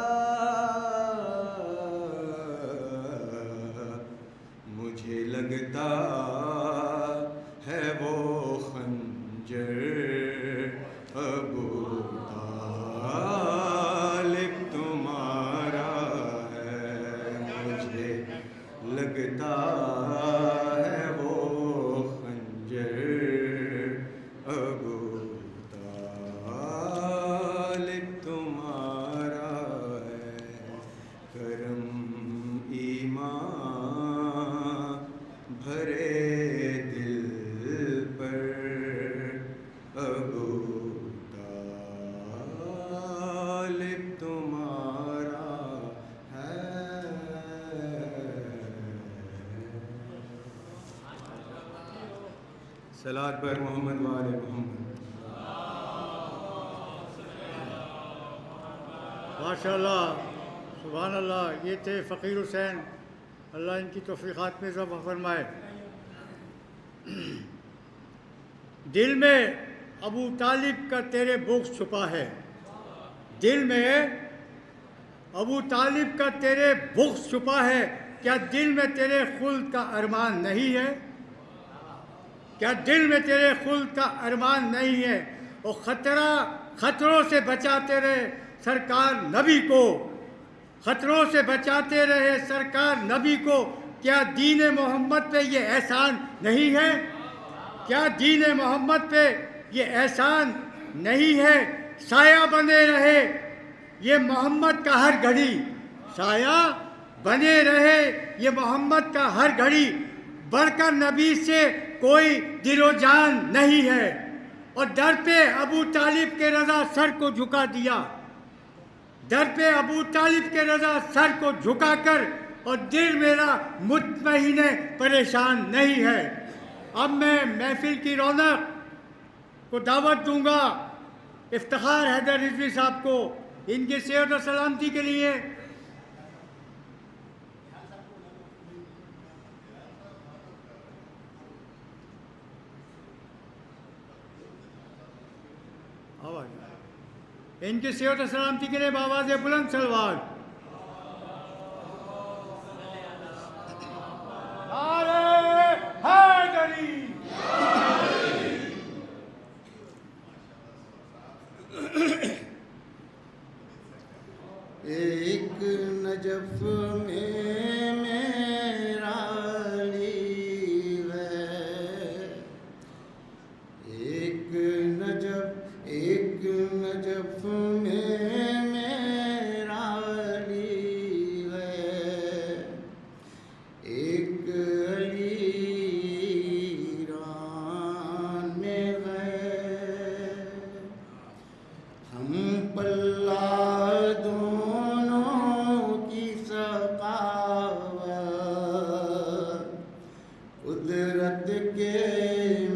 مجھے لگتا ہے وہ خنجر ابو طالب تمہارا ہے، مجھے لگتا ہے وہ خنجر ابو طالب تمہارا ہے، کرم ایمان بھرے دل پر ابو طالب تمہارا ہے۔ صلوات پر محمد و آل محمد. ماشاء اللہ، سبحان اللہ. یہ تھے فقیر حسین، اللہ ان کی توفیقات میں اضافہ فرمائے. دل میں ابو طالب کا تیرے بغض چھپا ہے، دل میں ابو طالب کا تیرے بغض چھپا ہے، کیا دل میں تیرے خلد کا ارمان نہیں ہے؟ کیا دل میں تیرے خلد کا ارمان نہیں ہے؟ اور خطروں سے بچاتے رہے سرکار نبی کو، خطروں سے بچاتے رہے سرکار نبی کو. کیا دین محمد پہ یہ احسان نہیں ہے؟ کیا دین محمد پہ یہ احسان نہیں ہے؟ سایہ بنے رہے یہ محمد کا ہر گھڑی، سایہ بنے رہے یہ محمد کا ہر گھڑی. بڑھ کر نبی سے کوئی دل و جان نہیں ہے، اور در پہ ابو طالب کے رضا سر کو جھکا دیا، در پہ ابو طالب کے رضا سر کو جھکا کر، اور دل میرا مطمئن پریشان نہیں ہے. اب میں محفل کی رونق کو دعوت دوں گا افتخار حیدر رضوی صاحب کو ان کی صحت و سلامتی کے لیے. ان کی صحت و سلامتی کے لیے بآواز بلند سلوات. نعرہ حیدری. ایک نجف میں میرا علی ہے، ایک نجف میں میرا علی ہے، ایک علی ایران میں ہے. ہم پلہ دونوں کی سخاوت قدرت کے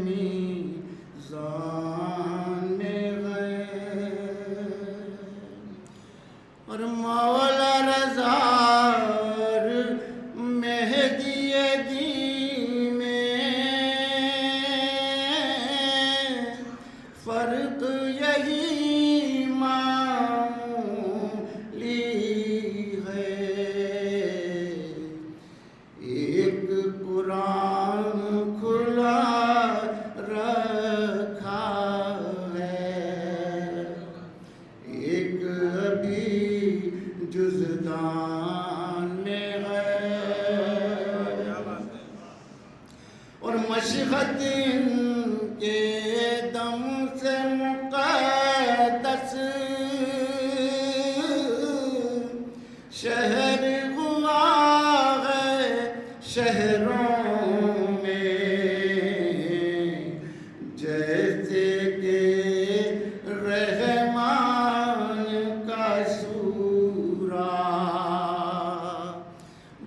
میزان میں ہے، اور مولا رضا مہدی دی میں فرق یہی معمولی ہے. ایک قرآن کھلا رکھا ہے، ایک ابھی جزدان میں ہے، اور مشہد ان کے دم سے مقدس شہر ہوا ہے شہروں میں، جیسے کہ رحمان کا سورہ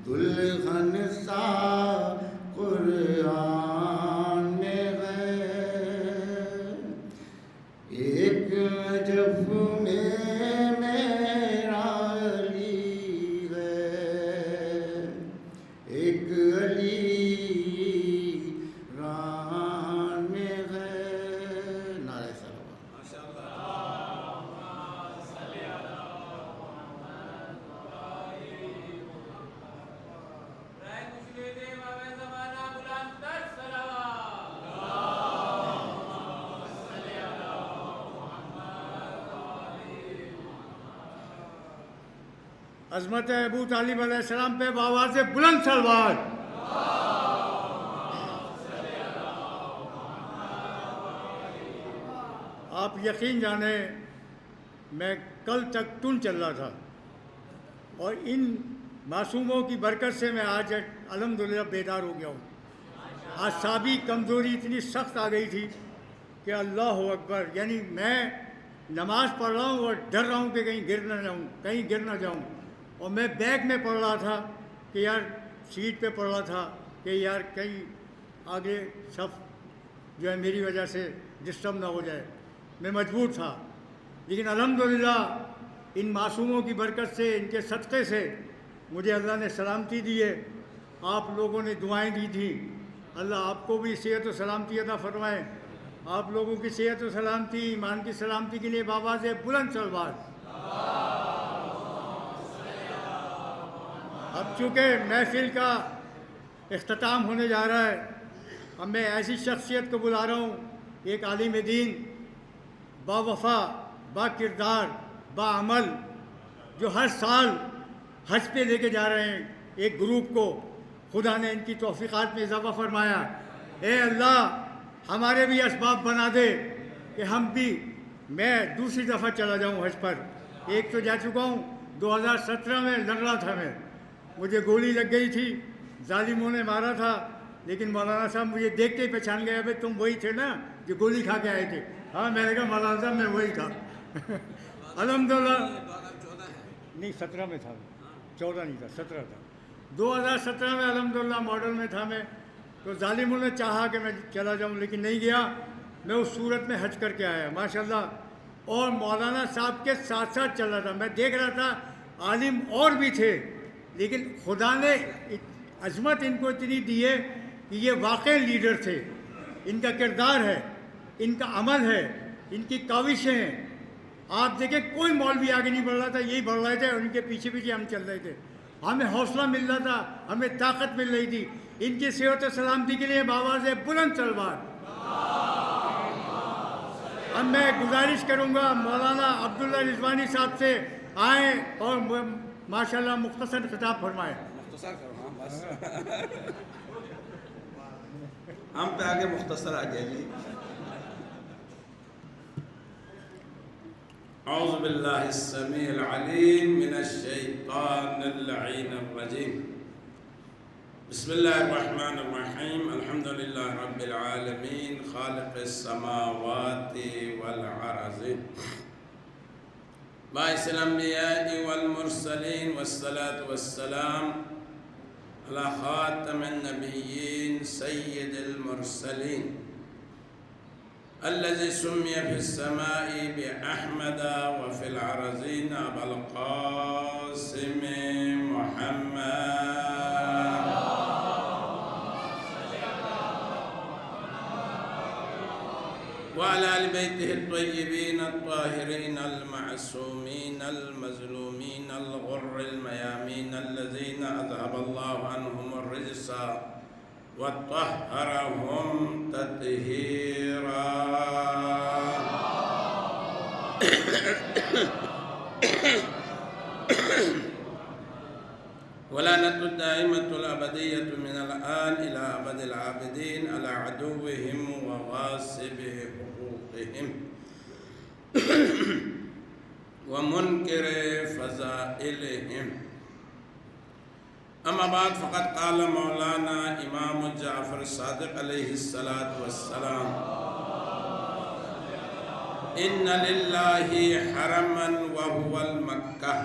دلہن سا قرآن میں ہے. ایک نجف میں میرا علی ہے، ایک علی ران میں ہے. نعرہ صلوات. عظمت ابو طالب علیہ السلام پہ بآواز بلند سلوات. آپ یقین جانیں میں کل تک ٹن چل رہا تھا، اور ان معصوموں کی برکت سے میں آج الحمدللہ بیدار ہو گیا ہوں. اعصابی کمزوری اتنی سخت آ گئی تھی کہ اللہ اکبر، یعنی میں نماز پڑھ رہا ہوں اور ڈر رہا ہوں کہ کہیں گر نہ جاؤں. اور میں بیگ میں پڑھ رہا تھا کہ یار سیٹ پہ پڑھ رہا تھا کہ یار کہیں آگے صف جو ہے میری وجہ سے ڈسٹرب نہ ہو جائے، میں مجبور تھا، لیکن الحمدللہ ان معصوموں کی برکت سے، ان کے صدقے سے مجھے اللہ نے سلامتی دی ہے۔ آپ لوگوں نے دعائیں دی تھیں، اللہ آپ کو بھی صحت و سلامتی عطا فرمائے، آپ لوگوں کی صحت و سلامتی، ایمان کی سلامتی کے لیے بآواز بلند صلوات۔ اب چونکہ محفل کا اختتام ہونے جا رہا ہے، اب میں ایسی شخصیت کو بلا رہا ہوں، ایک عالم دین، با وفا، با کردار، با عمل، جو ہر سال حج پہ لے کے جا رہے ہیں ایک گروپ کو۔ خدا نے ان کی توفیقات میں اضافہ فرمایا۔ اے اللہ ہمارے بھی اسباب بنا دے کہ ہم بھی، میں دوسری دفعہ چلا جاؤں حج پر۔ ایک تو جا چکا ہوں 2017 میں، لڑ رہا تھا میں، مجھے گولی لگ گئی تھی، ظالموں نے مارا تھا، لیکن مولانا صاحب مجھے دیکھتے ہی پہچان گیا، بھائی تم وہی تھے نا جو گولی کھا کے آئے تھے؟ ہاں، میں نے کہا مولانا صاحب میں وہی تھا۔ الحمدللہ نہیں 17 میں تھا، 14 نہیں تھا، 17 تھا، 2017 میں الحمدللہ ماڈل میں تھا میں۔ تو ظالموں نے چاہا کہ میں چلا جاؤں، لیکن نہیں گیا، میں اس صورت میں حج کر کے آیا ماشاءاللہ۔ اور مولانا صاحب کے ساتھ ساتھ چل رہا تھا، میں دیکھ رہا تھا عالم اور بھی تھے، لیکن خدا نے عظمت ان کو اتنی دی ہے کہ یہ واقع لیڈر تھے، ان کا کردار ہے، ان کا عمل ہے، ان کی کاوشیں ہیں۔ آپ دیکھیں کوئی مولوی آگے نہیں بڑھ رہا تھا، یہی بڑھ رہے تھے، اور ان کے پیچھے پیچھے ہم چل رہے تھے، ہمیں حوصلہ مل رہا تھا، ہمیں طاقت مل رہی تھی۔ ان کی صحت و سلامتی کے لیے بآواز بلند صلوات۔ اب میں گزارش کروں گا مولانا عبداللہ رضوانی صاحب سے آئیں اور ماشاءاللہ مختصر خطاب فرمائیں۔ مختصر کرو، ہاں بس ہم پہ آگے مختصر آ جائیے۔ اعوذ باللہ السمیع العلیم من الشیطان اللعین الرجیم، بسم اللہ الرحمن الرحیم، الحمدللہ رب العالمین، خالق السماوات والارض، باعث الانبیاء والمرسلین، والصلاة والسلام علی خاتم النبیین سید المرسلین، الذي سمي في السماء بأحمد وفي الأرضين أبا القاسم محمد، وعلى آل بيته الطيبين الطاهرين المعصومين المظلومين الغر الميامين، الذين أذهب الله عنهم الرجس وطهرهم تطهيرا۔ ولعنة الدائمة الأبدية من الآن إلى أبد العابدين على عدوهم وغاصب حقوقهم ومنكر فضائلهم۔ اما بعد، فقد قال مولانا امام جعفر الصادق علیہ الصلاة والسلام، ان للہ حرما وهو المکہ،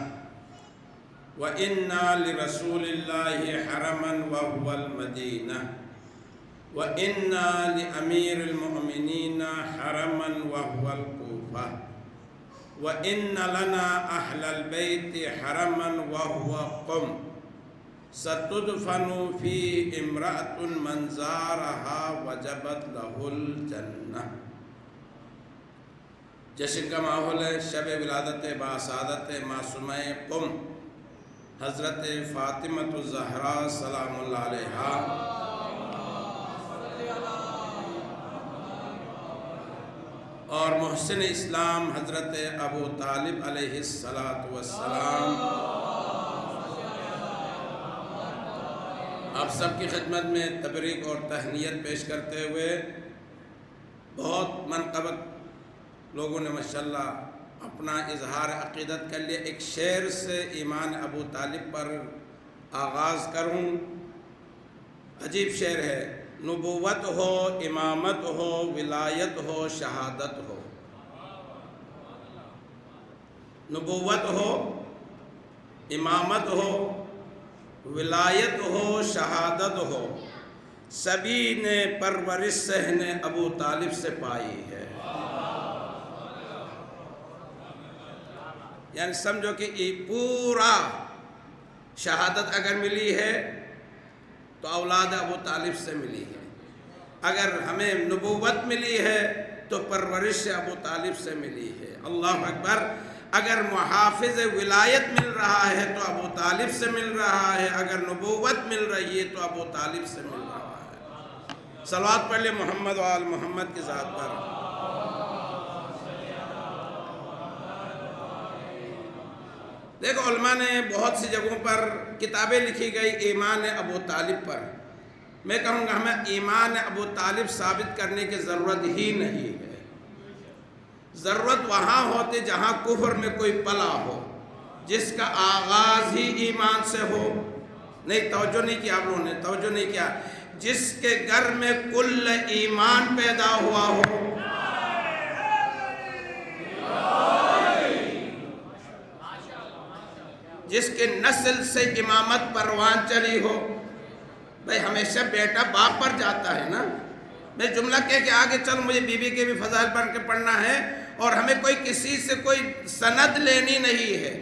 وَإِنَّا لِرَسُولِ اللَّهِ حَرَمًا وَهُوَ الْمَدِينَةِ، وَإِنَّا لِأَمِيرِ الْمُؤْمِنِينَ حَرَمًا وَهُوَ الْكُوفَةِ، وَإِنَّ لَنَا أَهْلَ الْبَيْتِ حَرَمًا وَهُوَ قُمْ، سَتُدْفَنُ فِيهِ امْرَأَةٌ مَنْ زَارَهَا وَجَبَتْ لَهُ الْجَنَّةُ۔ جشن کا ماحول ہے، شب ولادت باسعادت معصومہ قم حضرت فاطمۃ الزہرا سلام اللہ علیہا، اور محسن اسلام حضرت ابو طالب علیہ السلام۔ آپ سب کی خدمت میں تبریک اور تہنیت پیش کرتے ہوئے، بہت منقبت لوگوں نے ماشاءاللہ اپنا اظہار عقیدت کر لیا۔ ایک شعر سے ایمان ابو طالب پر آغاز کروں۔ عجیب شعر ہے، نبوت ہو، امامت ہو، ولایت ہو، شہادت ہو، نبوت ہو، امامت ہو، ولایت ہو، شہادت ہو، سبھی نے پرورش صحن ابو طالب سے پائی ہے. یعنی سمجھو کہ یہ پورا شہادت اگر ملی ہے تو اولاد ابو طالب سے ملی ہے. اگر ہمیں نبوت ملی ہے تو پرورش ابو طالب سے ملی ہے. اللہ اکبر. اگر محافظ ولایت مل رہا ہے تو ابو طالب سے مل رہا ہے. اگر نبوت مل رہی ہے تو ابو طالب سے مل رہا ہے. صلوات پڑھ لے محمد و آل محمد کی ذات پر. دیکھو علماء نے بہت سی جگہوں پر کتابیں لکھی گئی ایمان ابو طالب پر. میں کہوں گا ہمیں ایمان ابو طالب ثابت کرنے کی ضرورت ہی نہیں ہے. ضرورت وہاں ہوتی جہاں کفر میں کوئی پلا ہو، جس کا آغاز ہی ایمان سے ہو. نہیں توجہ نہیں کیا آپ لوگوں نے، توجہ نہیں کیا. جس کے گھر میں کل ایمان پیدا ہوا ہو، جس کے نسل سے امامت پروان چلی ہو. بھئی ہمیشہ بیٹا باپ پر جاتا ہے نا. میں جملہ کہہ کے آگے چلوں، مجھے بی بی کے بھی فضائل پڑھ کے پڑھنا ہے اور ہمیں کوئی کسی سے کوئی سند لینی نہیں ہے.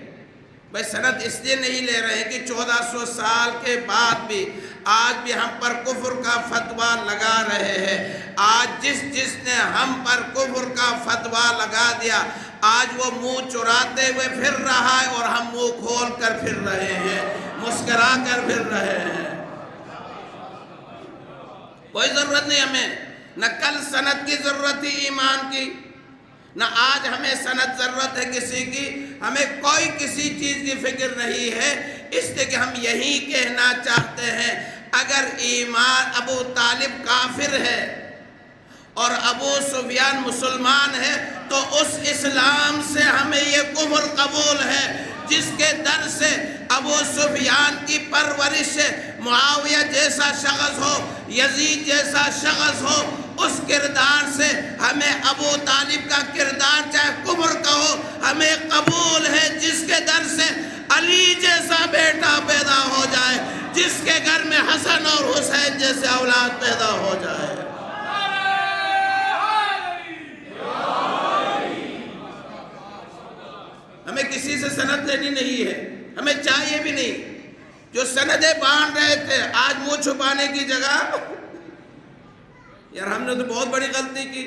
بھئی سند اس لیے نہیں لے رہے ہیں کہ 1400 سال کے بعد بھی آج بھی ہم پر کفر کا فتویٰ لگا رہے ہیں. آج جس نے ہم پر کفر کا فتویٰ لگا دیا، آج وہ منہ چراتے ہوئے پھر رہا ہے اور ہم منہ کھول کر پھر رہے ہیں، مسکرا کر پھر رہے ہیں. کوئی ضرورت نہیں ہمیں، نہ کل سند کی ضرورت تھی ایمان کی، نہ آج ہمیں سند ضرورت ہے کسی کی. ہمیں کوئی کسی چیز کی فکر نہیں ہے، اس لیے کہ ہم یہی کہنا چاہتے ہیں اگر ایمان ابو طالب کافر ہے اور ابو سفیان مسلمان ہے تو اس اسلام سے ہمیں یہ کفر قبول ہے جس کے در سے ابو سفیان کی پرورش معاویہ جیسا شخص ہو، یزید جیسا شخص ہو، اس کردار سے ہمیں ابو طالب کا کردار چاہے کفر کا ہو ہمیں قبول ہے. جس کے در سے علی جیسا بیٹا پیدا ہو جائے، جس کے گھر میں حسن اور حسین جیسے اولاد پیدا ہو جائے. ہمیں کسی سے سند لینی نہیں ہے، ہمیں چاہیے بھی نہیں. جو سندیں باندھ رہے تھے آج منہ چھپانے کی جگہ، یار ہم نے تو بہت بڑی غلطی کی.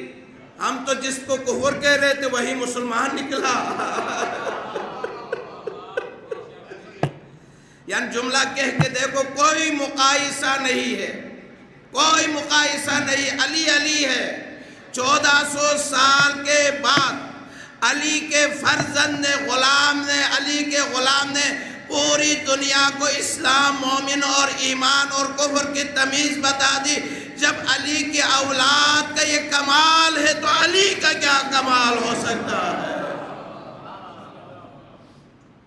ہم تو جس کو کفر کہہ رہے تھے وہی مسلمان نکلا. یعنی جملہ کہہ کے دیکھو، کوئی مقایسہ نہیں ہے، کوئی مقایسہ نہیں. علی علی ہے. 1400 سال کے بعد علی کے فرزند نے، علی کے غلام نے پوری دنیا کو اسلام، مومن اور ایمان اور کفر کی تمیز بتا دی. جب علی کی اولاد کا یہ کمال ہے تو علی کا کیا کمال ہو سکتا ہے؟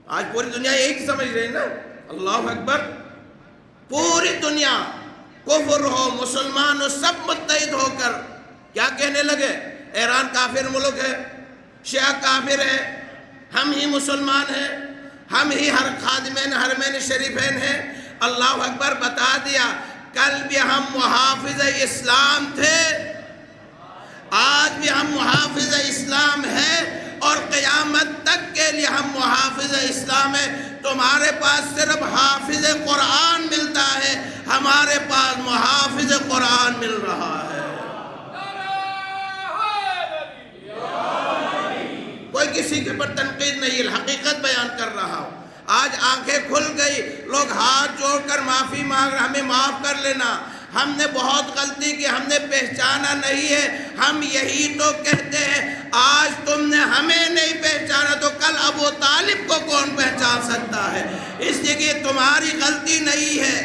آج پوری دنیا یہی سمجھ رہی ہے نا. اللہ اکبر. پوری دنیا کفر ہو مسلمان ہو سب متحد ہو کر کیا کہنے لگے؟ ایران کافر ملک ہے، شیعہ کافر ہے، ہم ہی مسلمان ہیں، ہم ہی ہر خادمین حرمین شریفین ہیں. اللہ اکبر. بتا دیا کل بھی ہم محافظ اسلام تھے، آج بھی ہم محافظ اسلام ہیں اور قیامت تک کے لیے ہم محافظ اسلام ہیں. تمہارے پاس صرف حافظ قرآن ملتا ہے، ہمارے پاس محافظ قرآن مل رہا ہے. کوئی کسی کے پر تنقید نہیں، حقیقت بیان کر رہا ہوں. آج آنکھیں کھل گئی، لوگ ہاتھ جوڑ کر معافی مانگ رہے، ہمیں معاف کر لینا، ہم نے بہت غلطی کی، ہم نے پہچانا نہیں ہے. ہم یہی تو کہتے ہیں آج تم نے ہمیں نہیں پہچانا تو کل ابو طالب کو کون پہچان سکتا ہے؟ اس لیے کہ تمہاری غلطی نہیں ہے،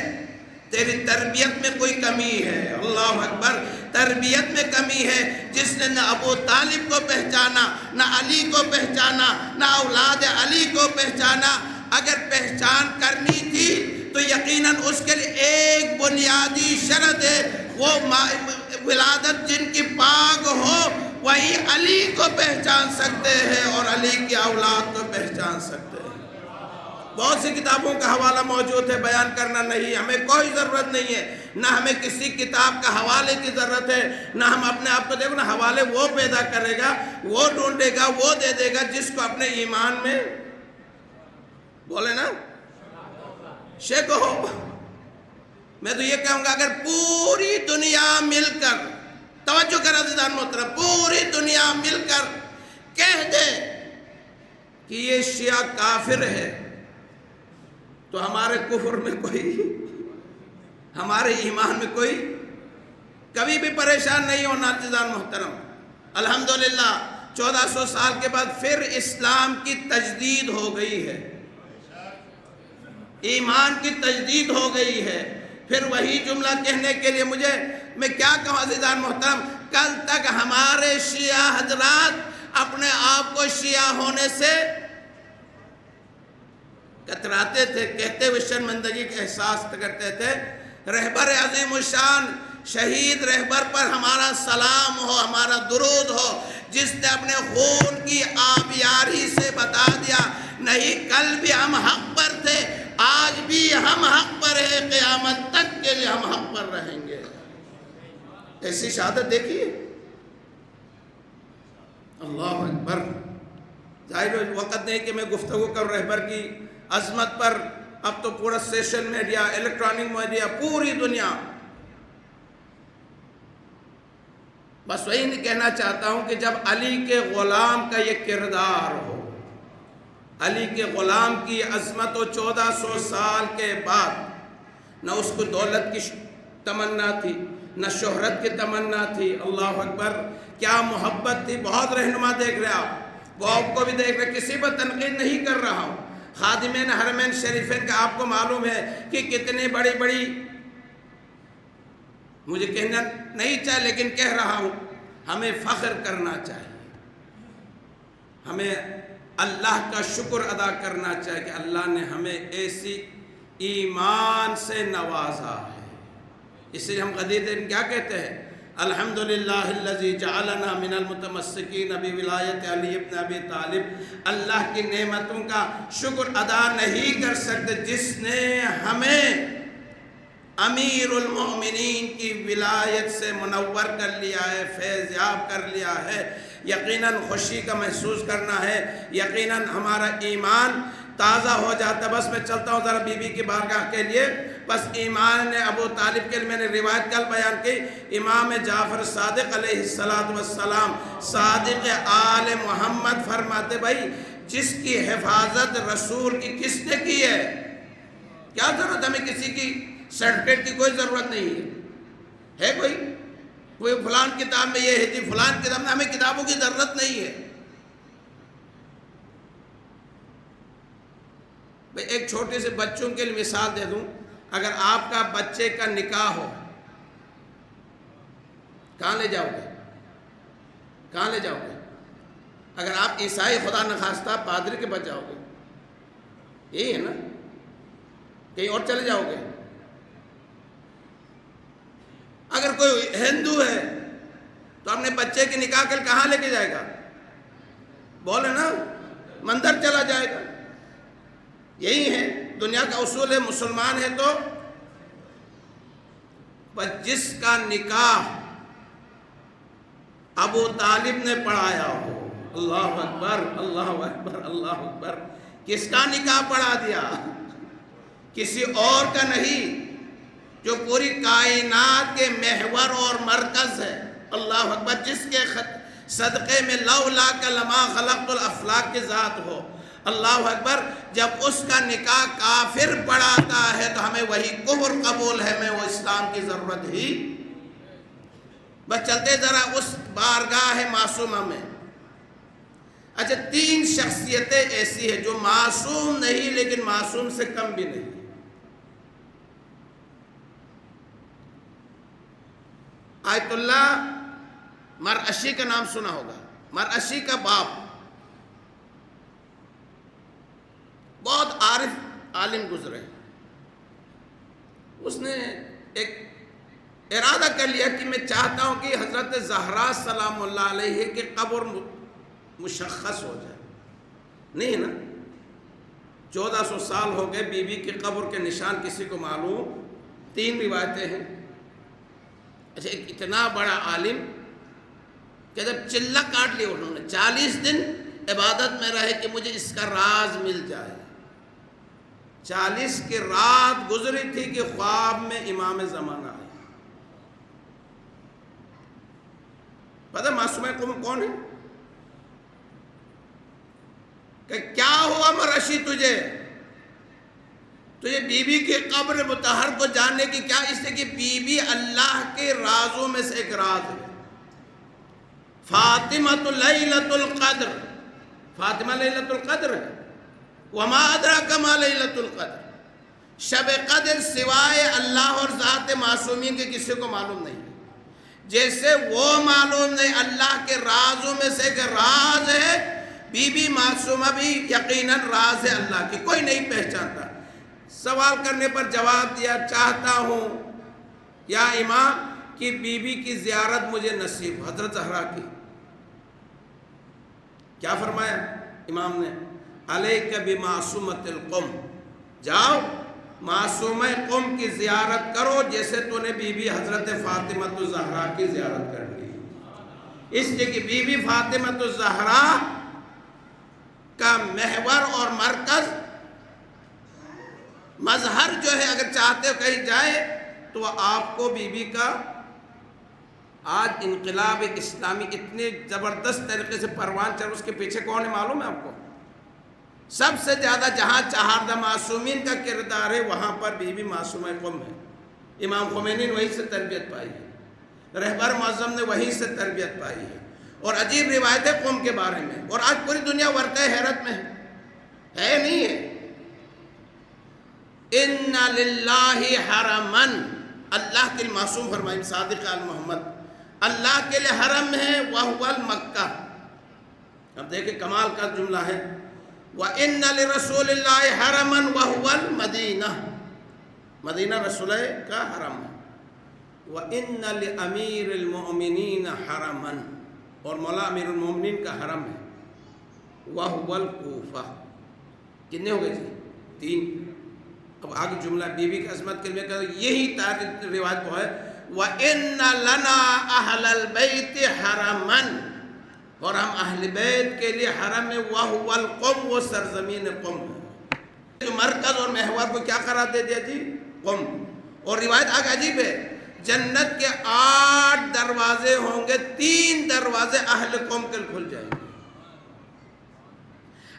تیری تربیت میں کوئی کمی ہے. اللہ اکبر. تربیت میں کمی ہے. جس نے نہ ابو طالب کو پہچانا، نہ علی کو پہچانا، نہ اولاد علی کو پہچانا. اگر پہچان کرنی تھی تو یقیناً اس کے لیے ایک بنیادی شرط ہے، وہ ولادت جن کی پاک ہو وہی علی کو پہچان سکتے ہیں اور علی کی اولاد کو پہچان سکتے ہیں. بہت سی کتابوں کا حوالہ موجود ہے، بیان کرنا نہیں، ہمیں کوئی ضرورت نہیں ہے، نہ ہمیں کسی کتاب کا حوالے کی ضرورت ہے، نہ ہم اپنے آپ کو دیکھو نا، حوالے وہ پیدا کرے گا، وہ ڈھونڈے گا، وہ دے دے گا جس کو اپنے ایمان میں بولے نا شک ہو۔ میں تو یہ کہوں گا اگر پوری دنیا مل کر، توجہ کر عزیزان محترم، پوری دنیا مل کر کہہ دے کہ یہ شیعہ کافر ہے، تو ہمارے کفر میں کوئی، ہمارے ایمان میں کوئی کبھی بھی پریشان نہیں ہونا عزیزان محترم۔ الحمدللہ 1400 سال کے بعد پھر اسلام کی تجدید ہو گئی ہے، ایمان کی تجدید ہو گئی ہے۔ پھر وہی جملہ کہنے کے لیے میں کیا کہوں عزیزان محترم، کل تک ہمارے شیعہ حضرات اپنے آپ کو شیعہ ہونے سے کتراتے تھے، کہتے ہوئے شرمندگی کا احساس کرتے تھے۔ رہبر عظیم الشان شہید رہبر پر ہمارا سلام ہو، ہمارا درود ہو، جس نے اپنے خون کی آبیاری سے بتا دیا نہیں، کل بھی ہم حق پر تھے، آج بھی ہم حق پر ہیں، قیامت تک کے لیے ہم حق پر رہیں گے۔ ایسی شہادت دیکھیے، اللہ اکبر۔ ظاہر وقت نہیں کہ میں گفتگو کروں رہبر کی عظمت پر، اب تو پورا سوشل میڈیا، الیکٹرانک میڈیا، پوری دنیا، بس وہی نہیں کہنا چاہتا ہوں کہ جب علی کے غلام کا یہ کردار ہو، علی کے غلام کی عظمت و 1400 سال کے بعد، نہ اس کو دولت کی تمنا تھی، نہ شہرت کی تمنا تھی، اللہ اکبر، کیا محبت تھی۔ بہت رہنما دیکھ رہے آپ، وہ آپ کو بھی دیکھ رہے، کسی پر تنقید نہیں کر رہا ہوں۔ خادمین حرمین شریفین کا آپ کو معلوم ہے کہ کتنی بڑی بڑی، مجھے کہنا نہیں چاہے لیکن کہہ رہا ہوں، ہمیں فخر کرنا چاہیے، ہمیں اللہ کا شکر ادا کرنا چاہیے کہ اللہ نے ہمیں ایسی ایمان سے نوازا ہے۔ اس لیے ہم غدیر دن کیا کہتے ہیں، الحمدللہ الذی جعلنا من المتمسکین بولایت علی ابن ابی طالب۔ اللہ کی نعمتوں کا شکر ادا نہیں کر سکتے جس نے ہمیں امیر المؤمنین کی ولایت سے منور کر لیا ہے، فیض یاب کر لیا ہے۔ یقیناً خوشی کا محسوس کرنا ہے، یقیناً ہمارا ایمان تازہ ہو جاتا ہے۔ بس میں چلتا ہوں ذرا بی بی کی بارگاہ کے لیے، بس ایمان نے ابو طالب کے لیے میں نے روایت کل بیان کی، امام جعفر صادق علیہ السلام صادق آل محمد فرماتے بھائی جس کی حفاظت رسول کی کس نے کی ہے، کیا ضرورت ہمیں کسی کی سرٹیفکیٹ کی کوئی ضرورت نہیں ہے کوئی فلان کتاب میں یہ ہے جی، فلان کتاب میں، ہمیں کتابوں کی ضرورت نہیں ہے۔ بھئی ایک چھوٹے سے بچوں کے لیے مثال دے دوں، اگر آپ کا بچے کا نکاح ہو، کہاں لے جاؤ گے؟ کہاں لے جاؤ گے؟ اگر آپ عیسائی خدا نخواستہ پادری کے بچ جاؤ گے، یہی ہے نا، کہیں اور چلے جاؤ گے؟ اگر کوئی ہندو ہے تو اپنے بچے کے نکاح کے کہاں لے کے جائے گا؟ بولے نا، مندر چلا جائے گا۔ یہی ہے دنیا کا اصول ہے، مسلمان ہے تو بس جس کا نکاح ابو طالب نے پڑھایا ہو، اللہ اکبر اللہ اکبر اللہ اکبر، کس کا نکاح پڑھا دیا؟ کسی اور کا نہیں، جو پوری کائنات کے محور اور مرکز ہے، اللہ اکبر، جس کے صدقے میں لولا لما خلقت الافلاک کی ذات ہو، اللہ اکبر۔ جب اس کا نکاح کافر پڑھاتا ہے تو ہمیں وہی کفر قبول ہے، ہمیں وہ اسلام کی ضرورت ہی۔ بس چلتے ذرا اس بارگاہ معصومہ میں۔ اچھا، 3 شخصیتیں ایسی ہیں جو معصوم نہیں لیکن معصوم سے کم بھی نہیں۔ آیت اللہ مرعشی کا نام سنا ہوگا، مرعشی کا باپ بہت عارف عالم گزرے، اس نے ایک ارادہ کر لیا کہ میں چاہتا ہوں کہ حضرت زہرا سلام اللہ علیہ کی قبر مشخص ہو جائے، نہیں ہے نا، 1400 سال ہو گئے بی بی کی قبر کے نشان کسی کو معلوم؟ 3 روایتیں ہیں۔ اچھا، ایک اتنا بڑا عالم کہ جب چلہ کاٹ لیا انہوں نے، 40 دن عبادت میں رہے کہ مجھے اس کا راز مل جائے۔ 40 کی رات گزری تھی کہ خواب میں امام زمانہ آئے۔ پتہ معصومہ قم کون ہے؟ کہ کیا ہوا مرشی تجھے بی بی کی قبر مطہر کو جاننے کی کیا؟ اس لیے کہ بی بی اللہ کے رازوں میں سے ایک راز ہے۔ فاطمہ لیلۃ القدر، فاطمہ لیلۃ القدر ہے۔ وما ادراک ما لیلۃ القدر، شب قدر سوائے اللہ اور ذات معصومین کے کسی کو معلوم نہیں۔ جیسے وہ معلوم نہیں، اللہ کے رازوں میں سے ایک راز ہے، بی بی معصومہ بھی یقیناً راز ہے اللہ کی، کوئی نہیں پہچانتا۔ سوال کرنے پر جواب دیا، چاہتا ہوں یا امام کہ بی بی کی زیارت مجھے نصیب، حضرت زہرا کی۔ کیا فرمایا امام نے؟ علیک بمعصومۃ القم، جاؤ معصومہ قم کی زیارت کرو جیسے تو نے بی بی حضرت فاطمہ الزہرا کی زیارت کر لی۔ اس لیے کہ بی بی فاطمہ الزہرا کا محور اور مرکز، مظہر جو ہے، اگر چاہتے ہو کہیں جائے تو آپ کو بی بی کا آج انقلاب اسلامی اتنے زبردست طریقے سے پروان چل، اس کے پیچھے کون ہے معلوم ہے آپ کو؟ سب سے زیادہ جہاں چہاردہ معصومین کا کردار ہے وہاں پر بی بی معصومہ قم ہے۔ امام خمینی نے وہیں سے تربیت پائی ہے، رہبر معظم نے وہیں سے تربیت پائی ہے، اور عجیب روایت ہے قم کے بارے میں، اور آج پوری دنیا ورطہ حیرت میں ہے نہیں ہے۔ ان للہ حرمن، اللہ کے لیے معصوم فرمائیں صادق آل محمد، اللہ کے لیے حرم ہے، وَهُوَ الْمَکَّہ۔ اب دیکھیں کمال کا جملہ ہے، وَإِنَّ لِرَسُولِ اللَّهِ حَرَمًا وَهُوَ الْمَدِینَةِ، مدینہ رسول کا حرم ہے۔ وَإِنَّ لِأَمِيرِ الْمُؤْمِنِينَ حَرَمًا، اور مولا امیر المومنین کا حرم ہے، وَهُوَ الْكُوفَةِ۔ کتنے ہو گئے جی؟ 3۔ اب آگے جملہ بی بی کی عظمت کے لیے کہ یہی تاریخ روایت کو ہے، وَإِنَّ لَنَا أَهْلَ الْبَيْتِ حَرَمًا، اور ہم اہل بیت کے لیے حرم ہے، وَهُوَ الْقُمْ، وہ سرزمین قم ہے۔ جو مرکز اور محور کو کیا قرار دے دیا جی؟ قم۔ اور روایت آگے عجیب ہے، جنت کے 8 دروازے ہوں گے، 3 دروازے اہل قم کے کھل جائیں گے۔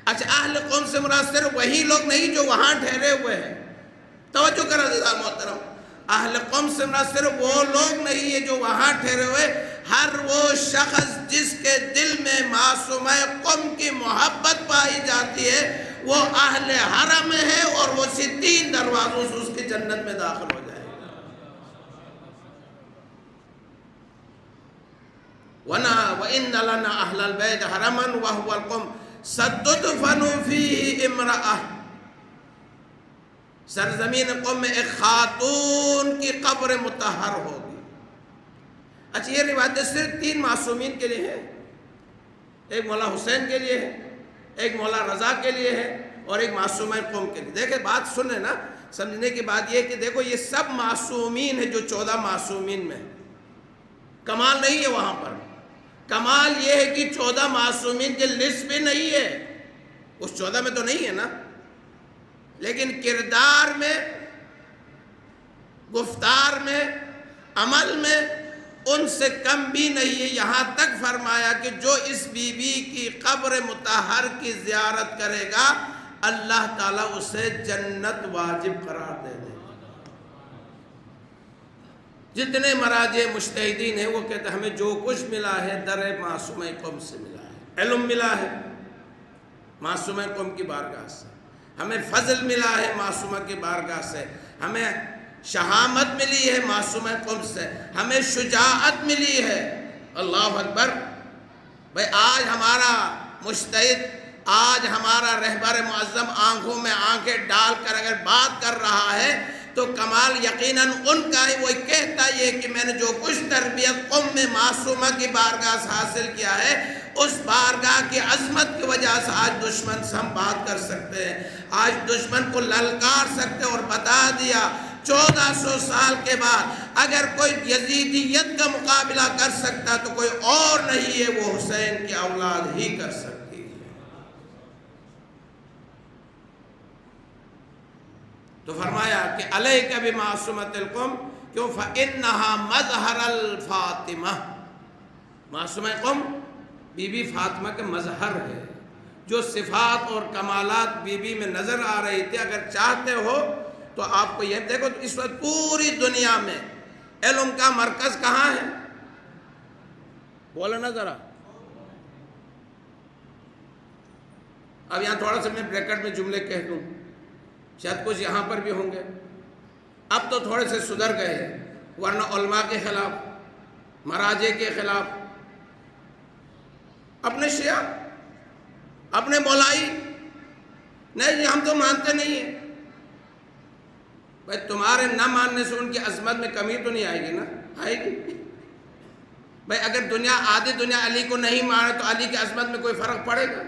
اچھا، اہل قم سے مراد صرف وہی لوگ نہیں جو وہاں ٹھہرے ہوئے ہیں، توجہ کرا عزیزان محترم، اہل قم سے مراد صرف وہ لوگ نہیں ہے جو وہاں ٹھہرے ہوئے، ہر وہ شخص جس کے دل میں معصومہ قم کی محبت پائی جاتی ہے وہ اہل حرم ہے، اور وہ 3 دروازوں سے اس کی جنت میں داخل ہو جائے گا۔ وَإِنَّ لَنَا أَهْلَ الْبَيْتِ حَرَمًا وَهُوَ الْقُمْ سَتُدْفَنُ فِيهِ امْرَأَةٌ، سرزمین قم میں ایک خاتون کی قبر مطہر ہوگی۔ اچھا، یہ روایت صرف 3 معصومین کے لیے ہے، ایک مولا حسین کے لیے ہے، ایک مولا رضا کے لیے ہے، اور ایک معصومہ قم کے لیے۔ دیکھیں بات سنیں نا، سمجھنے کی بات یہ ہے کہ دیکھو یہ سب معصومین ہیں جو 14 معصومین میں، کمال نہیں ہے وہاں پر، کمال یہ ہے کہ 14 معصومین کی لسٹ بھی نہیں ہے، اس 14 میں تو نہیں ہے نا، لیکن کردار میں، گفتار میں، عمل میں ان سے کم بھی نہیں ہے۔ یہاں تک فرمایا کہ جو اس بی بی کی قبر مطہر کی زیارت کرے گا اللہ تعالیٰ اسے جنت واجب قرار دے دے گا۔ جتنے مراجع مجتہدین ہیں وہ کہتے ہیں ہمیں جو کچھ ملا ہے در معصومہ قم سے ملا ہے، علم ملا ہے معصومہ قم کی بارگاہ سے، ہمیں فضل ملا ہے معصومہ کی بارگاہ سے، ہمیں شہامت ملی ہے معصومہ قم سے، ہمیں شجاعت ملی ہے۔ اللہ اکبر! بھئی آج ہمارا مجتہد، آج ہمارا رہبر معظم آنکھوں میں آنکھیں ڈال کر اگر بات کر رہا ہے تو کمال یقیناً ان کا ہے. وہ کہتا یہ کہ میں نے جو کچھ تربیت قم معصومہ کی بارگاہ سے حاصل کیا ہے، اس بارگاہ کی عظمت کی وجہ سے آج دشمن سے ہم بات کر سکتے ہیں، آج دشمن کو للکار سکتے ہیں. اور بتا دیا 1400 سال کے بعد اگر کوئی یزیدیت کا مقابلہ کر سکتا تو کوئی اور نہیں ہے، وہ حسین کی اولاد ہی کر سکتی ہے. تو فرمایا کہ علیک بمعصومۃ القوم، کیوں؟ فإنہا مظہر الفاطمہ. معصومہ قوم بی بی فاطمہ کا مظہر ہے، جو صفات اور کمالات بی بی میں نظر آ رہی تھی. اگر چاہتے ہو تو آپ کو یہ دیکھو، اس وقت پوری دنیا میں علم کا مرکز کہاں ہے؟ بولو نا ذرا. اب یہاں تھوڑا سا میں بریکٹ میں جملے کہہ دوں، شاید کچھ یہاں پر بھی ہوں گے. اب تو تھوڑے سے سدھر گئے ہیں، ورنہ علماء کے خلاف، مراجع کے خلاف، اپنے شیعہ، اپنے مولائی، نہیں جی ہم تو مانتے نہیں ہیں. بھائی تمہارے نہ ماننے سے ان کی عظمت میں کمی تو نہیں آئے گی نا؟ آئے گی. بھائی اگر دنیا آدھی دنیا علی کو نہیں مانے تو علی کی عظمت میں کوئی فرق پڑے گا؟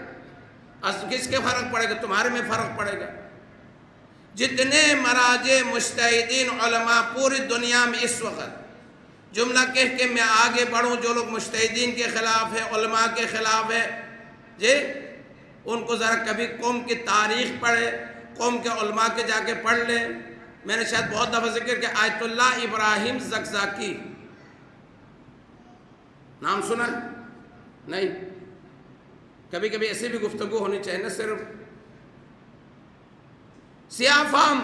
کس کے فرق پڑے گا؟ تمہارے میں فرق پڑے گا. جتنے مراجع مجتہدین علماء پوری دنیا میں اس وقت جملہ کہہ کے میں آگے بڑھوں، جو لوگ مجتہدین کے خلاف ہے، علماء کے خلاف ہے، جی ان کو ذرا کبھی قوم کی تاریخ پڑھے، قوم کے علماء کے جا کے پڑھ لیں. میں نے شاید بہت دفعہ ذکر کیا، آیت اللہ ابراہیم زکزاکی نام سنا ہے؟ نہیں. کبھی کبھی ایسی بھی گفتگو ہونی چاہیے نا. صرف سیاہ فام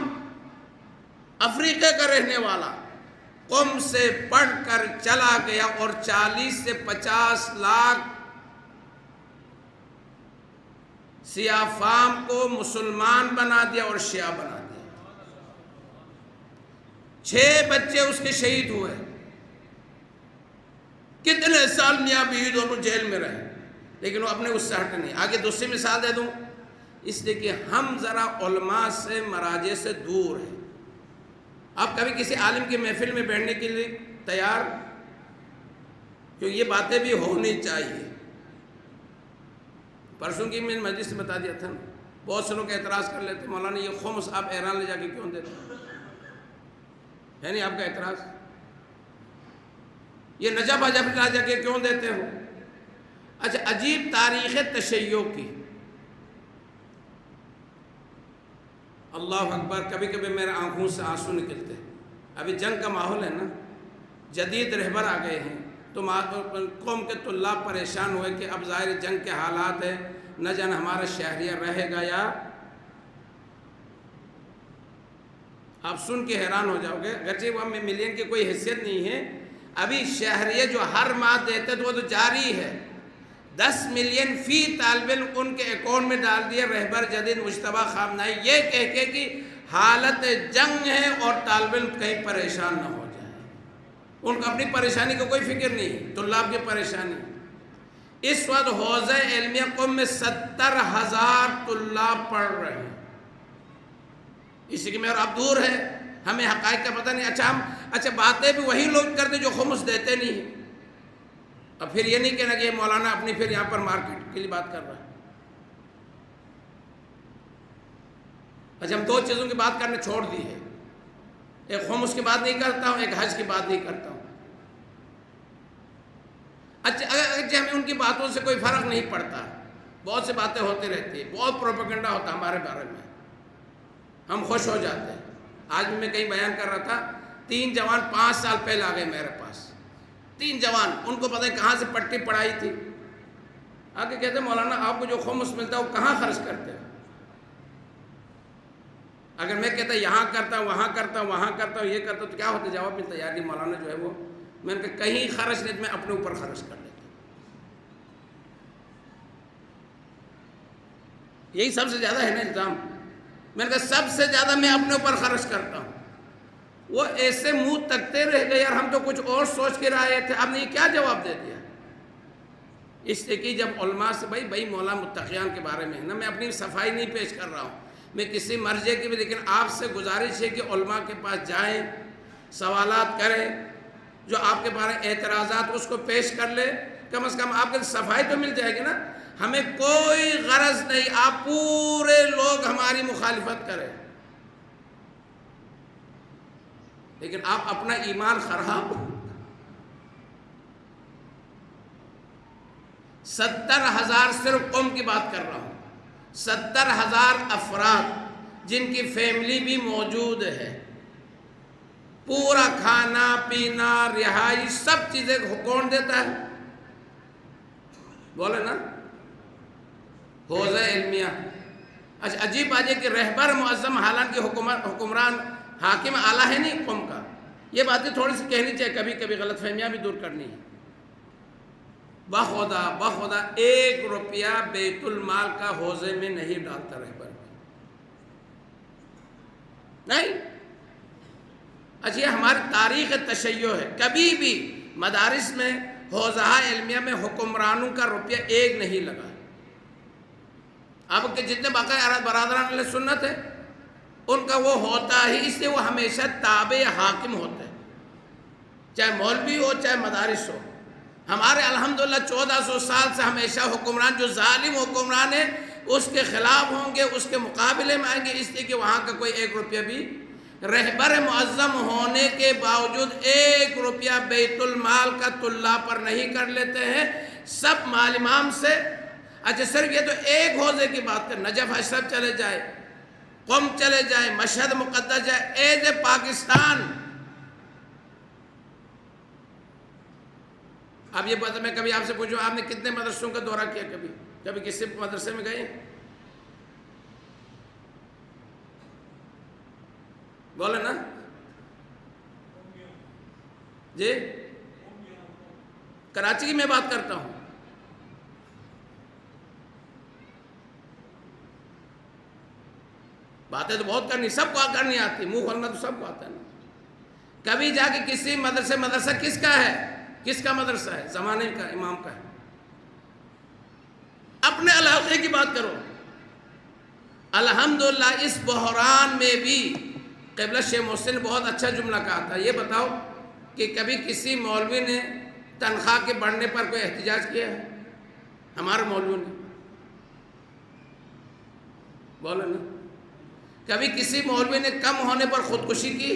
افریقہ کا رہنے والا قم سے پڑھ کر چلا گیا اور 40 سے 50 لاکھ سیاہ فام کو مسلمان بنا دیا اور شیعہ بنا دیا. 6 بچے اس کے شہید ہوئے. کتنے سال میاں بیوی دونوں جیل میں رہے، لیکن وہ اپنے اس سے ہٹے نہیں. آگے دوسری مثال دے دوں، اس لیے کہ ہم ذرا علماء سے مراجع سے دور ہیں. آپ کبھی کسی عالم کی محفل میں بیٹھنے کے لیے تیار؟ کیوں یہ باتیں بھی ہونی چاہیے. پرسوں کی میں مجلس سے بتا دیا تھا، بہت سے لوگ اعتراض کر لیتے، مولانا یہ خمس آپ ایران لے جا کے کیوں دیتے ہے؟ نہیں آپ کا اعتراض؟ یہ نجف لے جا کے کیوں دیتے ہو؟ اچھا عجیب تاریخ تشیع کی. اللہ اکبر، کبھی کبھی میرے آنکھوں سے آنسو نکلتے. ابھی جنگ کا ماحول ہے نا، جدید رہبر آ گئے ہیں، تو قوم کے طلاب پریشان ہوئے کہ اب ظاہر جنگ کے حالات ہیں، نہ جانے ہمارا شہریہ رہے گا یا. آپ سن کے حیران ہو جاؤ گے، اگرچہ وہ ہمیں ملین کی کوئی حیثیت نہیں ہے، ابھی شہریہ جو ہر ماہ دیتے تو وہ تو جاری ہے. 10 ملین فی طالب علم ان کے اکاؤنٹ میں ڈال دیے رہبر جدید مجتبیٰ خامنہئی، یہ کہہ کے کہ حالت جنگ ہے اور طالب علم کہیں پریشان نہ ہو جائے. ان کو اپنی پریشانی کو کوئی فکر نہیں، طلاب کی پریشانی. اس وقت حوزہ علمیہ قم میں 70,000 طلاب پڑھ رہے ہیں. اسی کے میں اور آپ دور ہیں، ہمیں حقائق کا پتہ نہیں. اچھا باتیں بھی وہی لوگ کرتے جو خمس دیتے نہیں ہیں. اب پھر یہ نہیں کہنا کہ یہ مولانا اپنی پھر یہاں پر مارکیٹ کے لیے بات کر رہا ہے. اچھا ہم 2 چیزوں کی بات کرنے چھوڑ دی ہے، ایک خمس کی بات نہیں کرتا ہوں، ایک حج کی بات نہیں کرتا ہوں. اچھا اگر ہمیں ان کی باتوں سے کوئی فرق نہیں پڑتا، بہت سی باتیں ہوتی رہتی ہیں، بہت پروپیگنڈا ہوتا ہے ہمارے بارے میں، ہم خوش ہو جاتے ہیں. آج بھی میں کہیں بیان کر رہا تھا، 3 جوان 5 سال پہلے آ گئے میرے پاس. 3 جوان، ان کو پتہ ہے کہاں سے پٹی پڑھائی تھی. آگے کہتے ہیں مولانا آپ کو جو خمس ملتا ہے وہ کہاں خرچ کرتے ہیں؟ اگر میں کہتا یہاں کرتا ہوں، وہاں کرتا ہوں، وہاں کرتا ہوں، یہ کرتا ہوں، تو کیا ہوتا؟ جواب ملتا یار یہ مولانا جو ہے وہ، میں نے کہا کہیں خرچ نہیں، میں اپنے اوپر خرچ کر لیتا ہوں. یہی سب سے زیادہ ہے نا الزام. میں نے کہا سب سے زیادہ میں اپنے اوپر خرچ کرتا ہوں. وہ ایسے منہ تکتے رہ گئے، یار ہم تو کچھ اور سوچ کے آئے تھے، آپ نے یہ کیا جواب دے دیا؟ اس لیے کہ جب علماء سے بھائی مولا متقیان کے بارے میں ہے نا، میں اپنی صفائی نہیں پیش کر رہا ہوں، میں کسی مرجے کی بھی، لیکن آپ سے گزارش ہے کہ علماء کے پاس جائیں، سوالات کریں، جو آپ کے بارے اعتراضات اس کو پیش کر لے، کم از کم آپ کے صفائی تو مل جائے گی نا۔ ہمیں کوئی غرض نہیں آپ پورے لوگ ہماری مخالفت کریں، لیکن آپ اپنا ایمان خراب۔ 70,000 صرف قوم کی بات کر رہا ہوں، 70,000 افراد جن کی فیملی بھی موجود ہے، پورا کھانا پینا رہائش سب چیزیں کون دیتا ہے؟ بولے نا، حوزہ علمیہ۔ اچھا عجیب بات ہے کہ رہبر معظم حالانکہ حکمران حاکم اعلیٰ ہے نہیں قوم کا، یہ باتیں تھوڑی سی کہنی چاہیے، کبھی کبھی غلط فہمیاں بھی دور کرنی ہے۔ بخدا 1 روپیہ بیت المال کا حوزے میں نہیں ڈالتا رہبر نہیں۔ اچھا یہ ہماری تاریخ تشیع ہے، کبھی بھی مدارس میں حوزہ علمیہ میں حکمرانوں کا روپیہ 1 نہیں لگا۔ اب کے جتنے باقی برادران علیہ سنت ہے ان کا وہ ہوتا ہی، اس لیے وہ ہمیشہ تابع حاکم ہوتے ہیں، چاہے مولوی ہو چاہے مدارس ہو۔ ہمارے الحمدللہ 1400 سال سے ہمیشہ حکمران جو ظالم حکمران ہے اس کے خلاف ہوں گے، اس کے مقابلے میں آئیں گے، اس لیے کہ وہاں کا کوئی 1 روپیہ بھی رہبر معظم ہونے کے باوجود 1 روپیہ بیت المال کا طلاب پر نہیں کر لیتے ہیں، سب مال امام سے۔ اچھا صرف یہ تو ایک حوزے کی بات کر، نجف اشرف چلے جائے، قم چلے جائے، مشہد مقدس جائے، ایز اے پاکستان۔ اب یہ بات میں کبھی آپ سے پوچھوں، آپ نے کتنے مدرسوں کا دورہ کیا؟ کبھی کسی مدرسے میں گئے؟ بولے نا جی، کراچی کی میں بات کرتا ہوں۔ باتیں تو بہت کرنی، سب کو کرنی آتی، منہ کھولنا تو سب کو آتا ہے نا۔ کبھی جا کے کسی مدرسہ کس کا ہے؟ کس کا مدرسہ ہے؟ زمانے کا امام کا ہے۔ اپنے علاقے کی بات کرو۔ الحمدللہ اس بحران میں بھی قبلہ شیخ محسن نے بہت اچھا جملہ کہا تھا، یہ بتاؤ کہ کبھی کسی مولوی نے تنخواہ کے بڑھنے پر کوئی احتجاج کیا ہے؟ ہمارے مولوی نے بولے نا۔ کبھی کسی مولوی نے کم ہونے پر خودکشی کی؟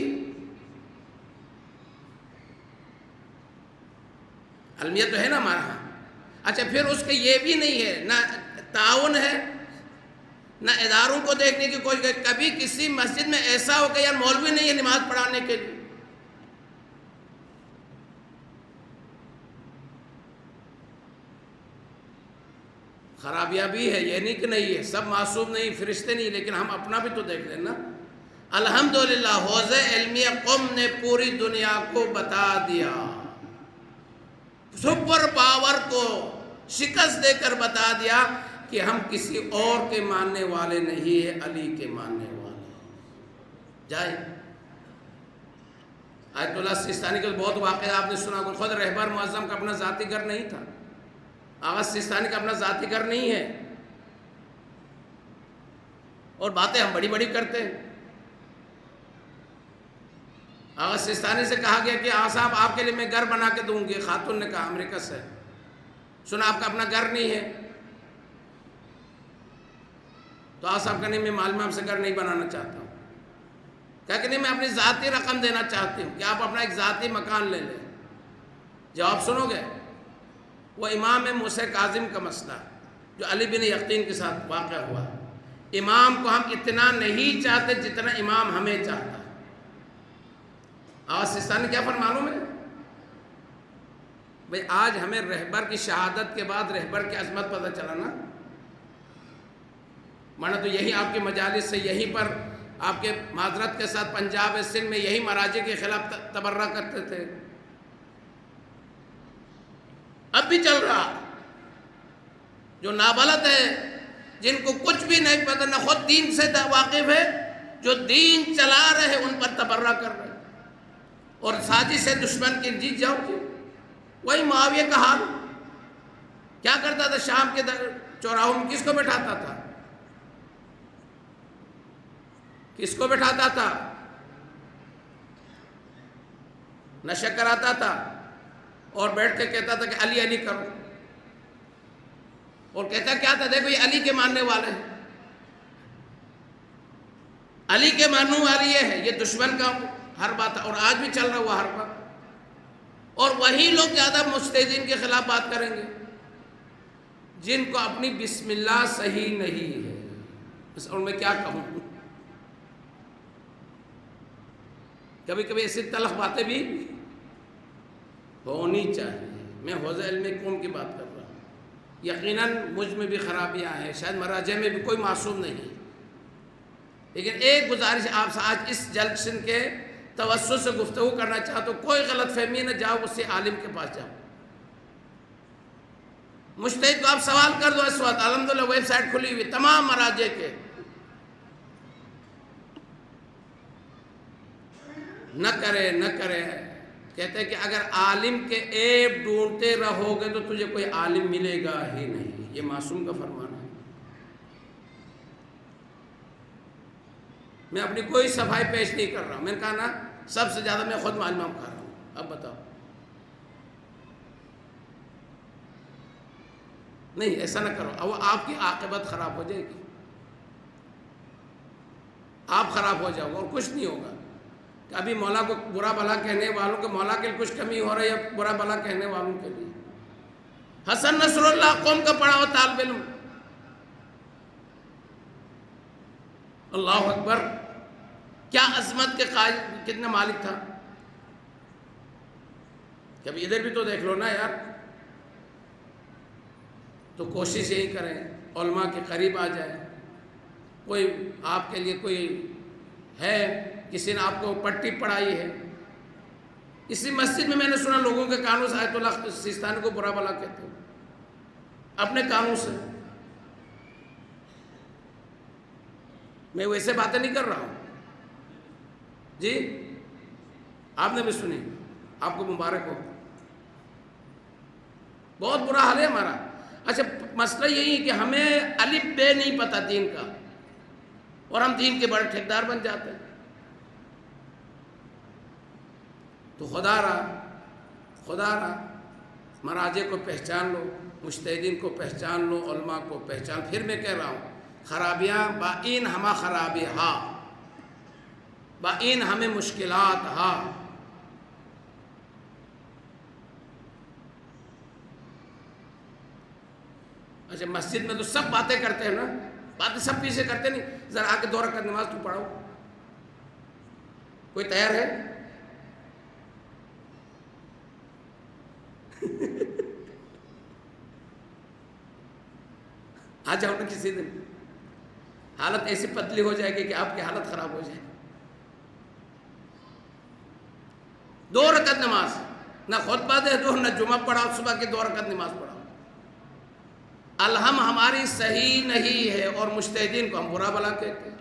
علمیہ تو ہے نا ہمارا ہاں۔ اچھا پھر اس کے یہ بھی نہیں ہے، نہ تعاون ہے نہ اداروں کو دیکھنے کی کوئی، کبھی کسی مسجد میں ایسا ہو کہ یار مولوی نہیں ہے نماز پڑھانے کے لیے؟ خرابیاں بھی ہے، یہ نہیں کہ نہیں ہے، سب معصوم نہیں، فرشتے نہیں، لیکن ہم اپنا بھی تو دیکھ لیں نا۔ الحمدللہ حوزہ علمیہ قم نے پوری دنیا کو بتا دیا، سپر پاور کو شکست دے کر بتا دیا کہ ہم کسی اور کے ماننے والے نہیں ہیں، علی کے ماننے والے ہیں۔ جائے آیت اللہ سیستانی کا بہت واقعہ آپ نے سنا، خود رہبر معظم کا اپنا ذاتی گھر نہیں تھا، آغا سیستانی کا اپنا ذاتی گھر نہیں ہے، اور باتیں ہم بڑی بڑی کرتے ہیں۔ آغا سیستانی سے کہا گیا کہ آغا صاحب آپ کے لیے میں گھر بنا کے دوں گی، خاتون نے کہا امریکہ سے، سنا آپ کا اپنا گھر نہیں ہے، تو آغا صاحب کا نہیں، میں معلوم سے گھر نہیں بنانا چاہتا ہوں، کہا کہ نہیں میں اپنی ذاتی رقم دینا چاہتی ہوں کہ آپ اپنا ایک ذاتی مکان لے لیں۔ جواب سنو گے؟ وہ امام موسیٰ کاظم کا مسئلہ جو علی بن یقین کے ساتھ واقع ہوا، امام کو ہم اتنا نہیں چاہتے جتنا امام ہمیں چاہتا ہے۔ آج سیستانی کیا پر معلوم ہے بھئی، آج ہمیں رہبر کی شہادت کے بعد رہبر کی عظمت پتہ چلا نا، ورنہ تو یہی آپ کے مجالس سے، یہیں پر آپ کے معذرت کے ساتھ پنجاب سندھ میں یہی مراجع کے خلاف تبرہ کرتے تھے، اب بھی چل رہا۔ جو نابلد ہے، جن کو کچھ بھی نہیں پتہ، نہ خود دین سے واقف ہے، جو دین چلا رہے ان پر تبرہ کر رہے، اور سازش سے دشمن کی جیت جاؤ گی۔ وہی معاویہ کا حال کیا کرتا تھا؟ شام کے چوراہوں میں کس کو بٹھاتا تھا؟ کس کو بٹھاتا تھا؟ نشہ کراتا تھا اور بیٹھ کے کہتا تھا کہ علی علی کرو، اور کہتا کیا تھا؟ دیکھو یہ علی کے ماننے والے ہیں، علی کے ماننے والی یہ ہے، یہ دشمن کا ہر بات ہے، اور آج بھی چل رہا ہوا ہر بات، اور وہی لوگ زیادہ مجتہدین کے خلاف بات کریں گے جن کو اپنی بسم اللہ صحیح نہیں ہے۔ بس اور میں کیا کہوں، کبھی کبھی ایسی تلخ باتیں بھی ہونی چاہیے۔ میں حوزہ علم قوم کی بات کر رہا ہوں، یقیناً مجھ میں بھی خرابیاں ہیں، شاید مراجع میں بھی کوئی معصوم نہیں ہے، لیکن ایک گزارش آپ سے آج اس جلسے کے توسط سے گفتگو کرنا چاہتا ہوں، کوئی غلط فہمی نہ، جاؤ اسی عالم کے پاس جاؤ، مجتہد کو آپ سوال کر دو۔ اس وقت الحمدللہ ویب سائٹ کھلی ہوئی تمام مراجع کے، نہ کرے نہ کرے، کہتے ہیں کہ اگر عالم کے عیب ڈھونڈتے رہو گے تو تجھے کوئی عالم ملے گا ہی نہیں، یہ معصوم کا فرمان ہے۔ میں اپنی کوئی صفائی پیش نہیں کر رہا ہوں، میں نے کہا نا سب سے زیادہ میں خود معلوم کر رہا ہوں، اب بتاؤ۔ نہیں ایسا نہ کرو، اب آپ کی عاقبت خراب ہو جائے گی، آپ خراب ہو جاؤ گے اور کچھ نہیں ہوگا۔ کہ ابھی مولا کو برا بھلا کہنے والوں کے مولا کے لیے کچھ کمی ہو رہی ہے برا بھلا کہنے والوں کے لیے۔ حسن نصر اللہ قوم کا پڑھا ہوا طالب علم، اللہ اکبر، کیا عظمت کے قائل، کتنا مالک تھا۔ کبھی ادھر بھی تو دیکھ لو نا یار، تو کوشش یہی کریں علماء کے قریب آ جائیں۔ کوئی آپ کے لیے کوئی ہے، کسی نے آپ کو پٹی پڑھائی ہے، اسی مسجد میں نے سنا لوگوں کے کانوں سے آیت اللہ سیستانی کو برا بھلا کہتے ہیں اپنے کانوں سے۔ میں ویسے باتیں نہیں کر رہا ہوں جی، آپ نے بھی سنی، آپ کو مبارک ہو، بہت برا حال ہے ہمارا۔ اچھا مسئلہ یہی ہے کہ ہمیں الف بے نہیں پتہ دین کا، اور ہم دین کے بڑے ٹھیکیدار بن جاتے ہیں۔ تو خدا را مراجع کو پہچان لو، مجتہدین کو پہچان لو، علماء کو پہچان۔ پھر میں کہہ رہا ہوں، خرابیاں بائین ہما خرابی ہا، بائین ہمیں مشکلات ہا۔ اچھا مسجد میں تو سب باتیں کرتے ہیں نا، باتیں سب پیچھے کرتے نہیں، ذرا آ کے 2 رکعت نماز تو پڑھو، کوئی تیار ہے؟ آ جاؤ نا کسی دن، حالت ایسی پتلی ہو جائے گی کہ آپ کی حالت خراب ہو جائے گی۔ 2 رکعت نماز، نہ خطبہ دے دو، نہ جمعہ پڑھاؤ، صبح کی 2 رکعت نماز پڑھاؤ۔ الہم ہماری صحیح نہیں ہے اور مجتہدین کو ہم برا بھلا کہتے ہیں۔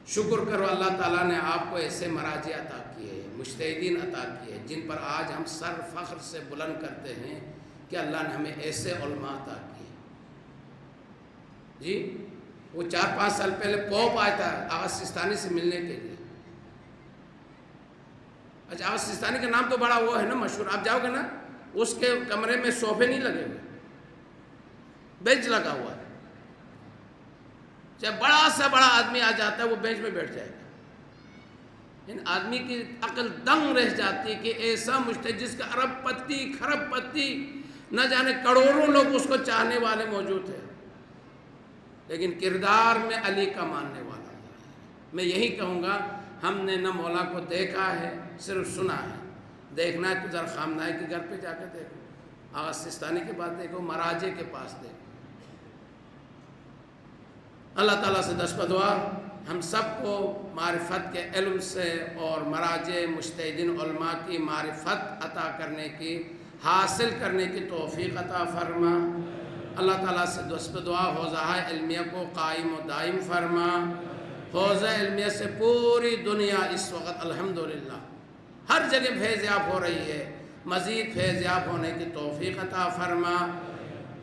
شکر کرو اللہ تعالیٰ نے آپ کو ایسے مراجع عطا کیے، مجتہدین عطا کیے، جن پر آج ہم سر فخر سے بلند کرتے ہیں کہ اللہ نے ہمیں ایسے علماء عطا کیے۔ جی وہ 4-5 سال پہلے پوپ آیا تھا آغا سیستانی سے ملنے کے لیے۔ اچھا آغا سیستانی کا نام تو بڑا وہ ہے نا مشہور، آپ جاؤ گے نا اس کے کمرے میں صوفے نہیں لگے ہوئے، بینچ لگا ہوا ہے، چاہے بڑا سا بڑا آدمی آ جاتا ہے وہ بینچ میں بیٹھ جائے گا۔ ان آدمی کی عقل دنگ رہ جاتی کہ ایسا مجتہد جس کا ارب پتی خرب پتی نہ جانے کروڑوں لوگ اس کو چاہنے والے موجود ہیں، لیکن کردار میں علی کا ماننے والا۔ میں یہی کہوں گا، ہم نے نہ مولا کو دیکھا ہے صرف سنا ہے، دیکھنا ہے تو ذرا خامنائی کے گھر پہ جا کے دیکھو، آغا سیستانی کے پاس دیکھو، مراجع کے پاس دیکھو۔ اللہ تعالیٰ سے دست دعا ہم سب کو معرفت کے علم سے اور مراجع مجتہدین علماء کی معرفت عطا کرنے کی، حاصل کرنے کی توفیق عطا فرما۔ اللہ تعالیٰ سے دست دعا حوزہ علمیہ کو قائم و دائم فرما۔ حوزہ علمیہ سے پوری دنیا اس وقت الحمدللہ ہر جگہ فیض یاب ہو رہی ہے، مزید فیض یاب ہونے کی توفیق عطا فرما۔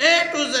A to Z,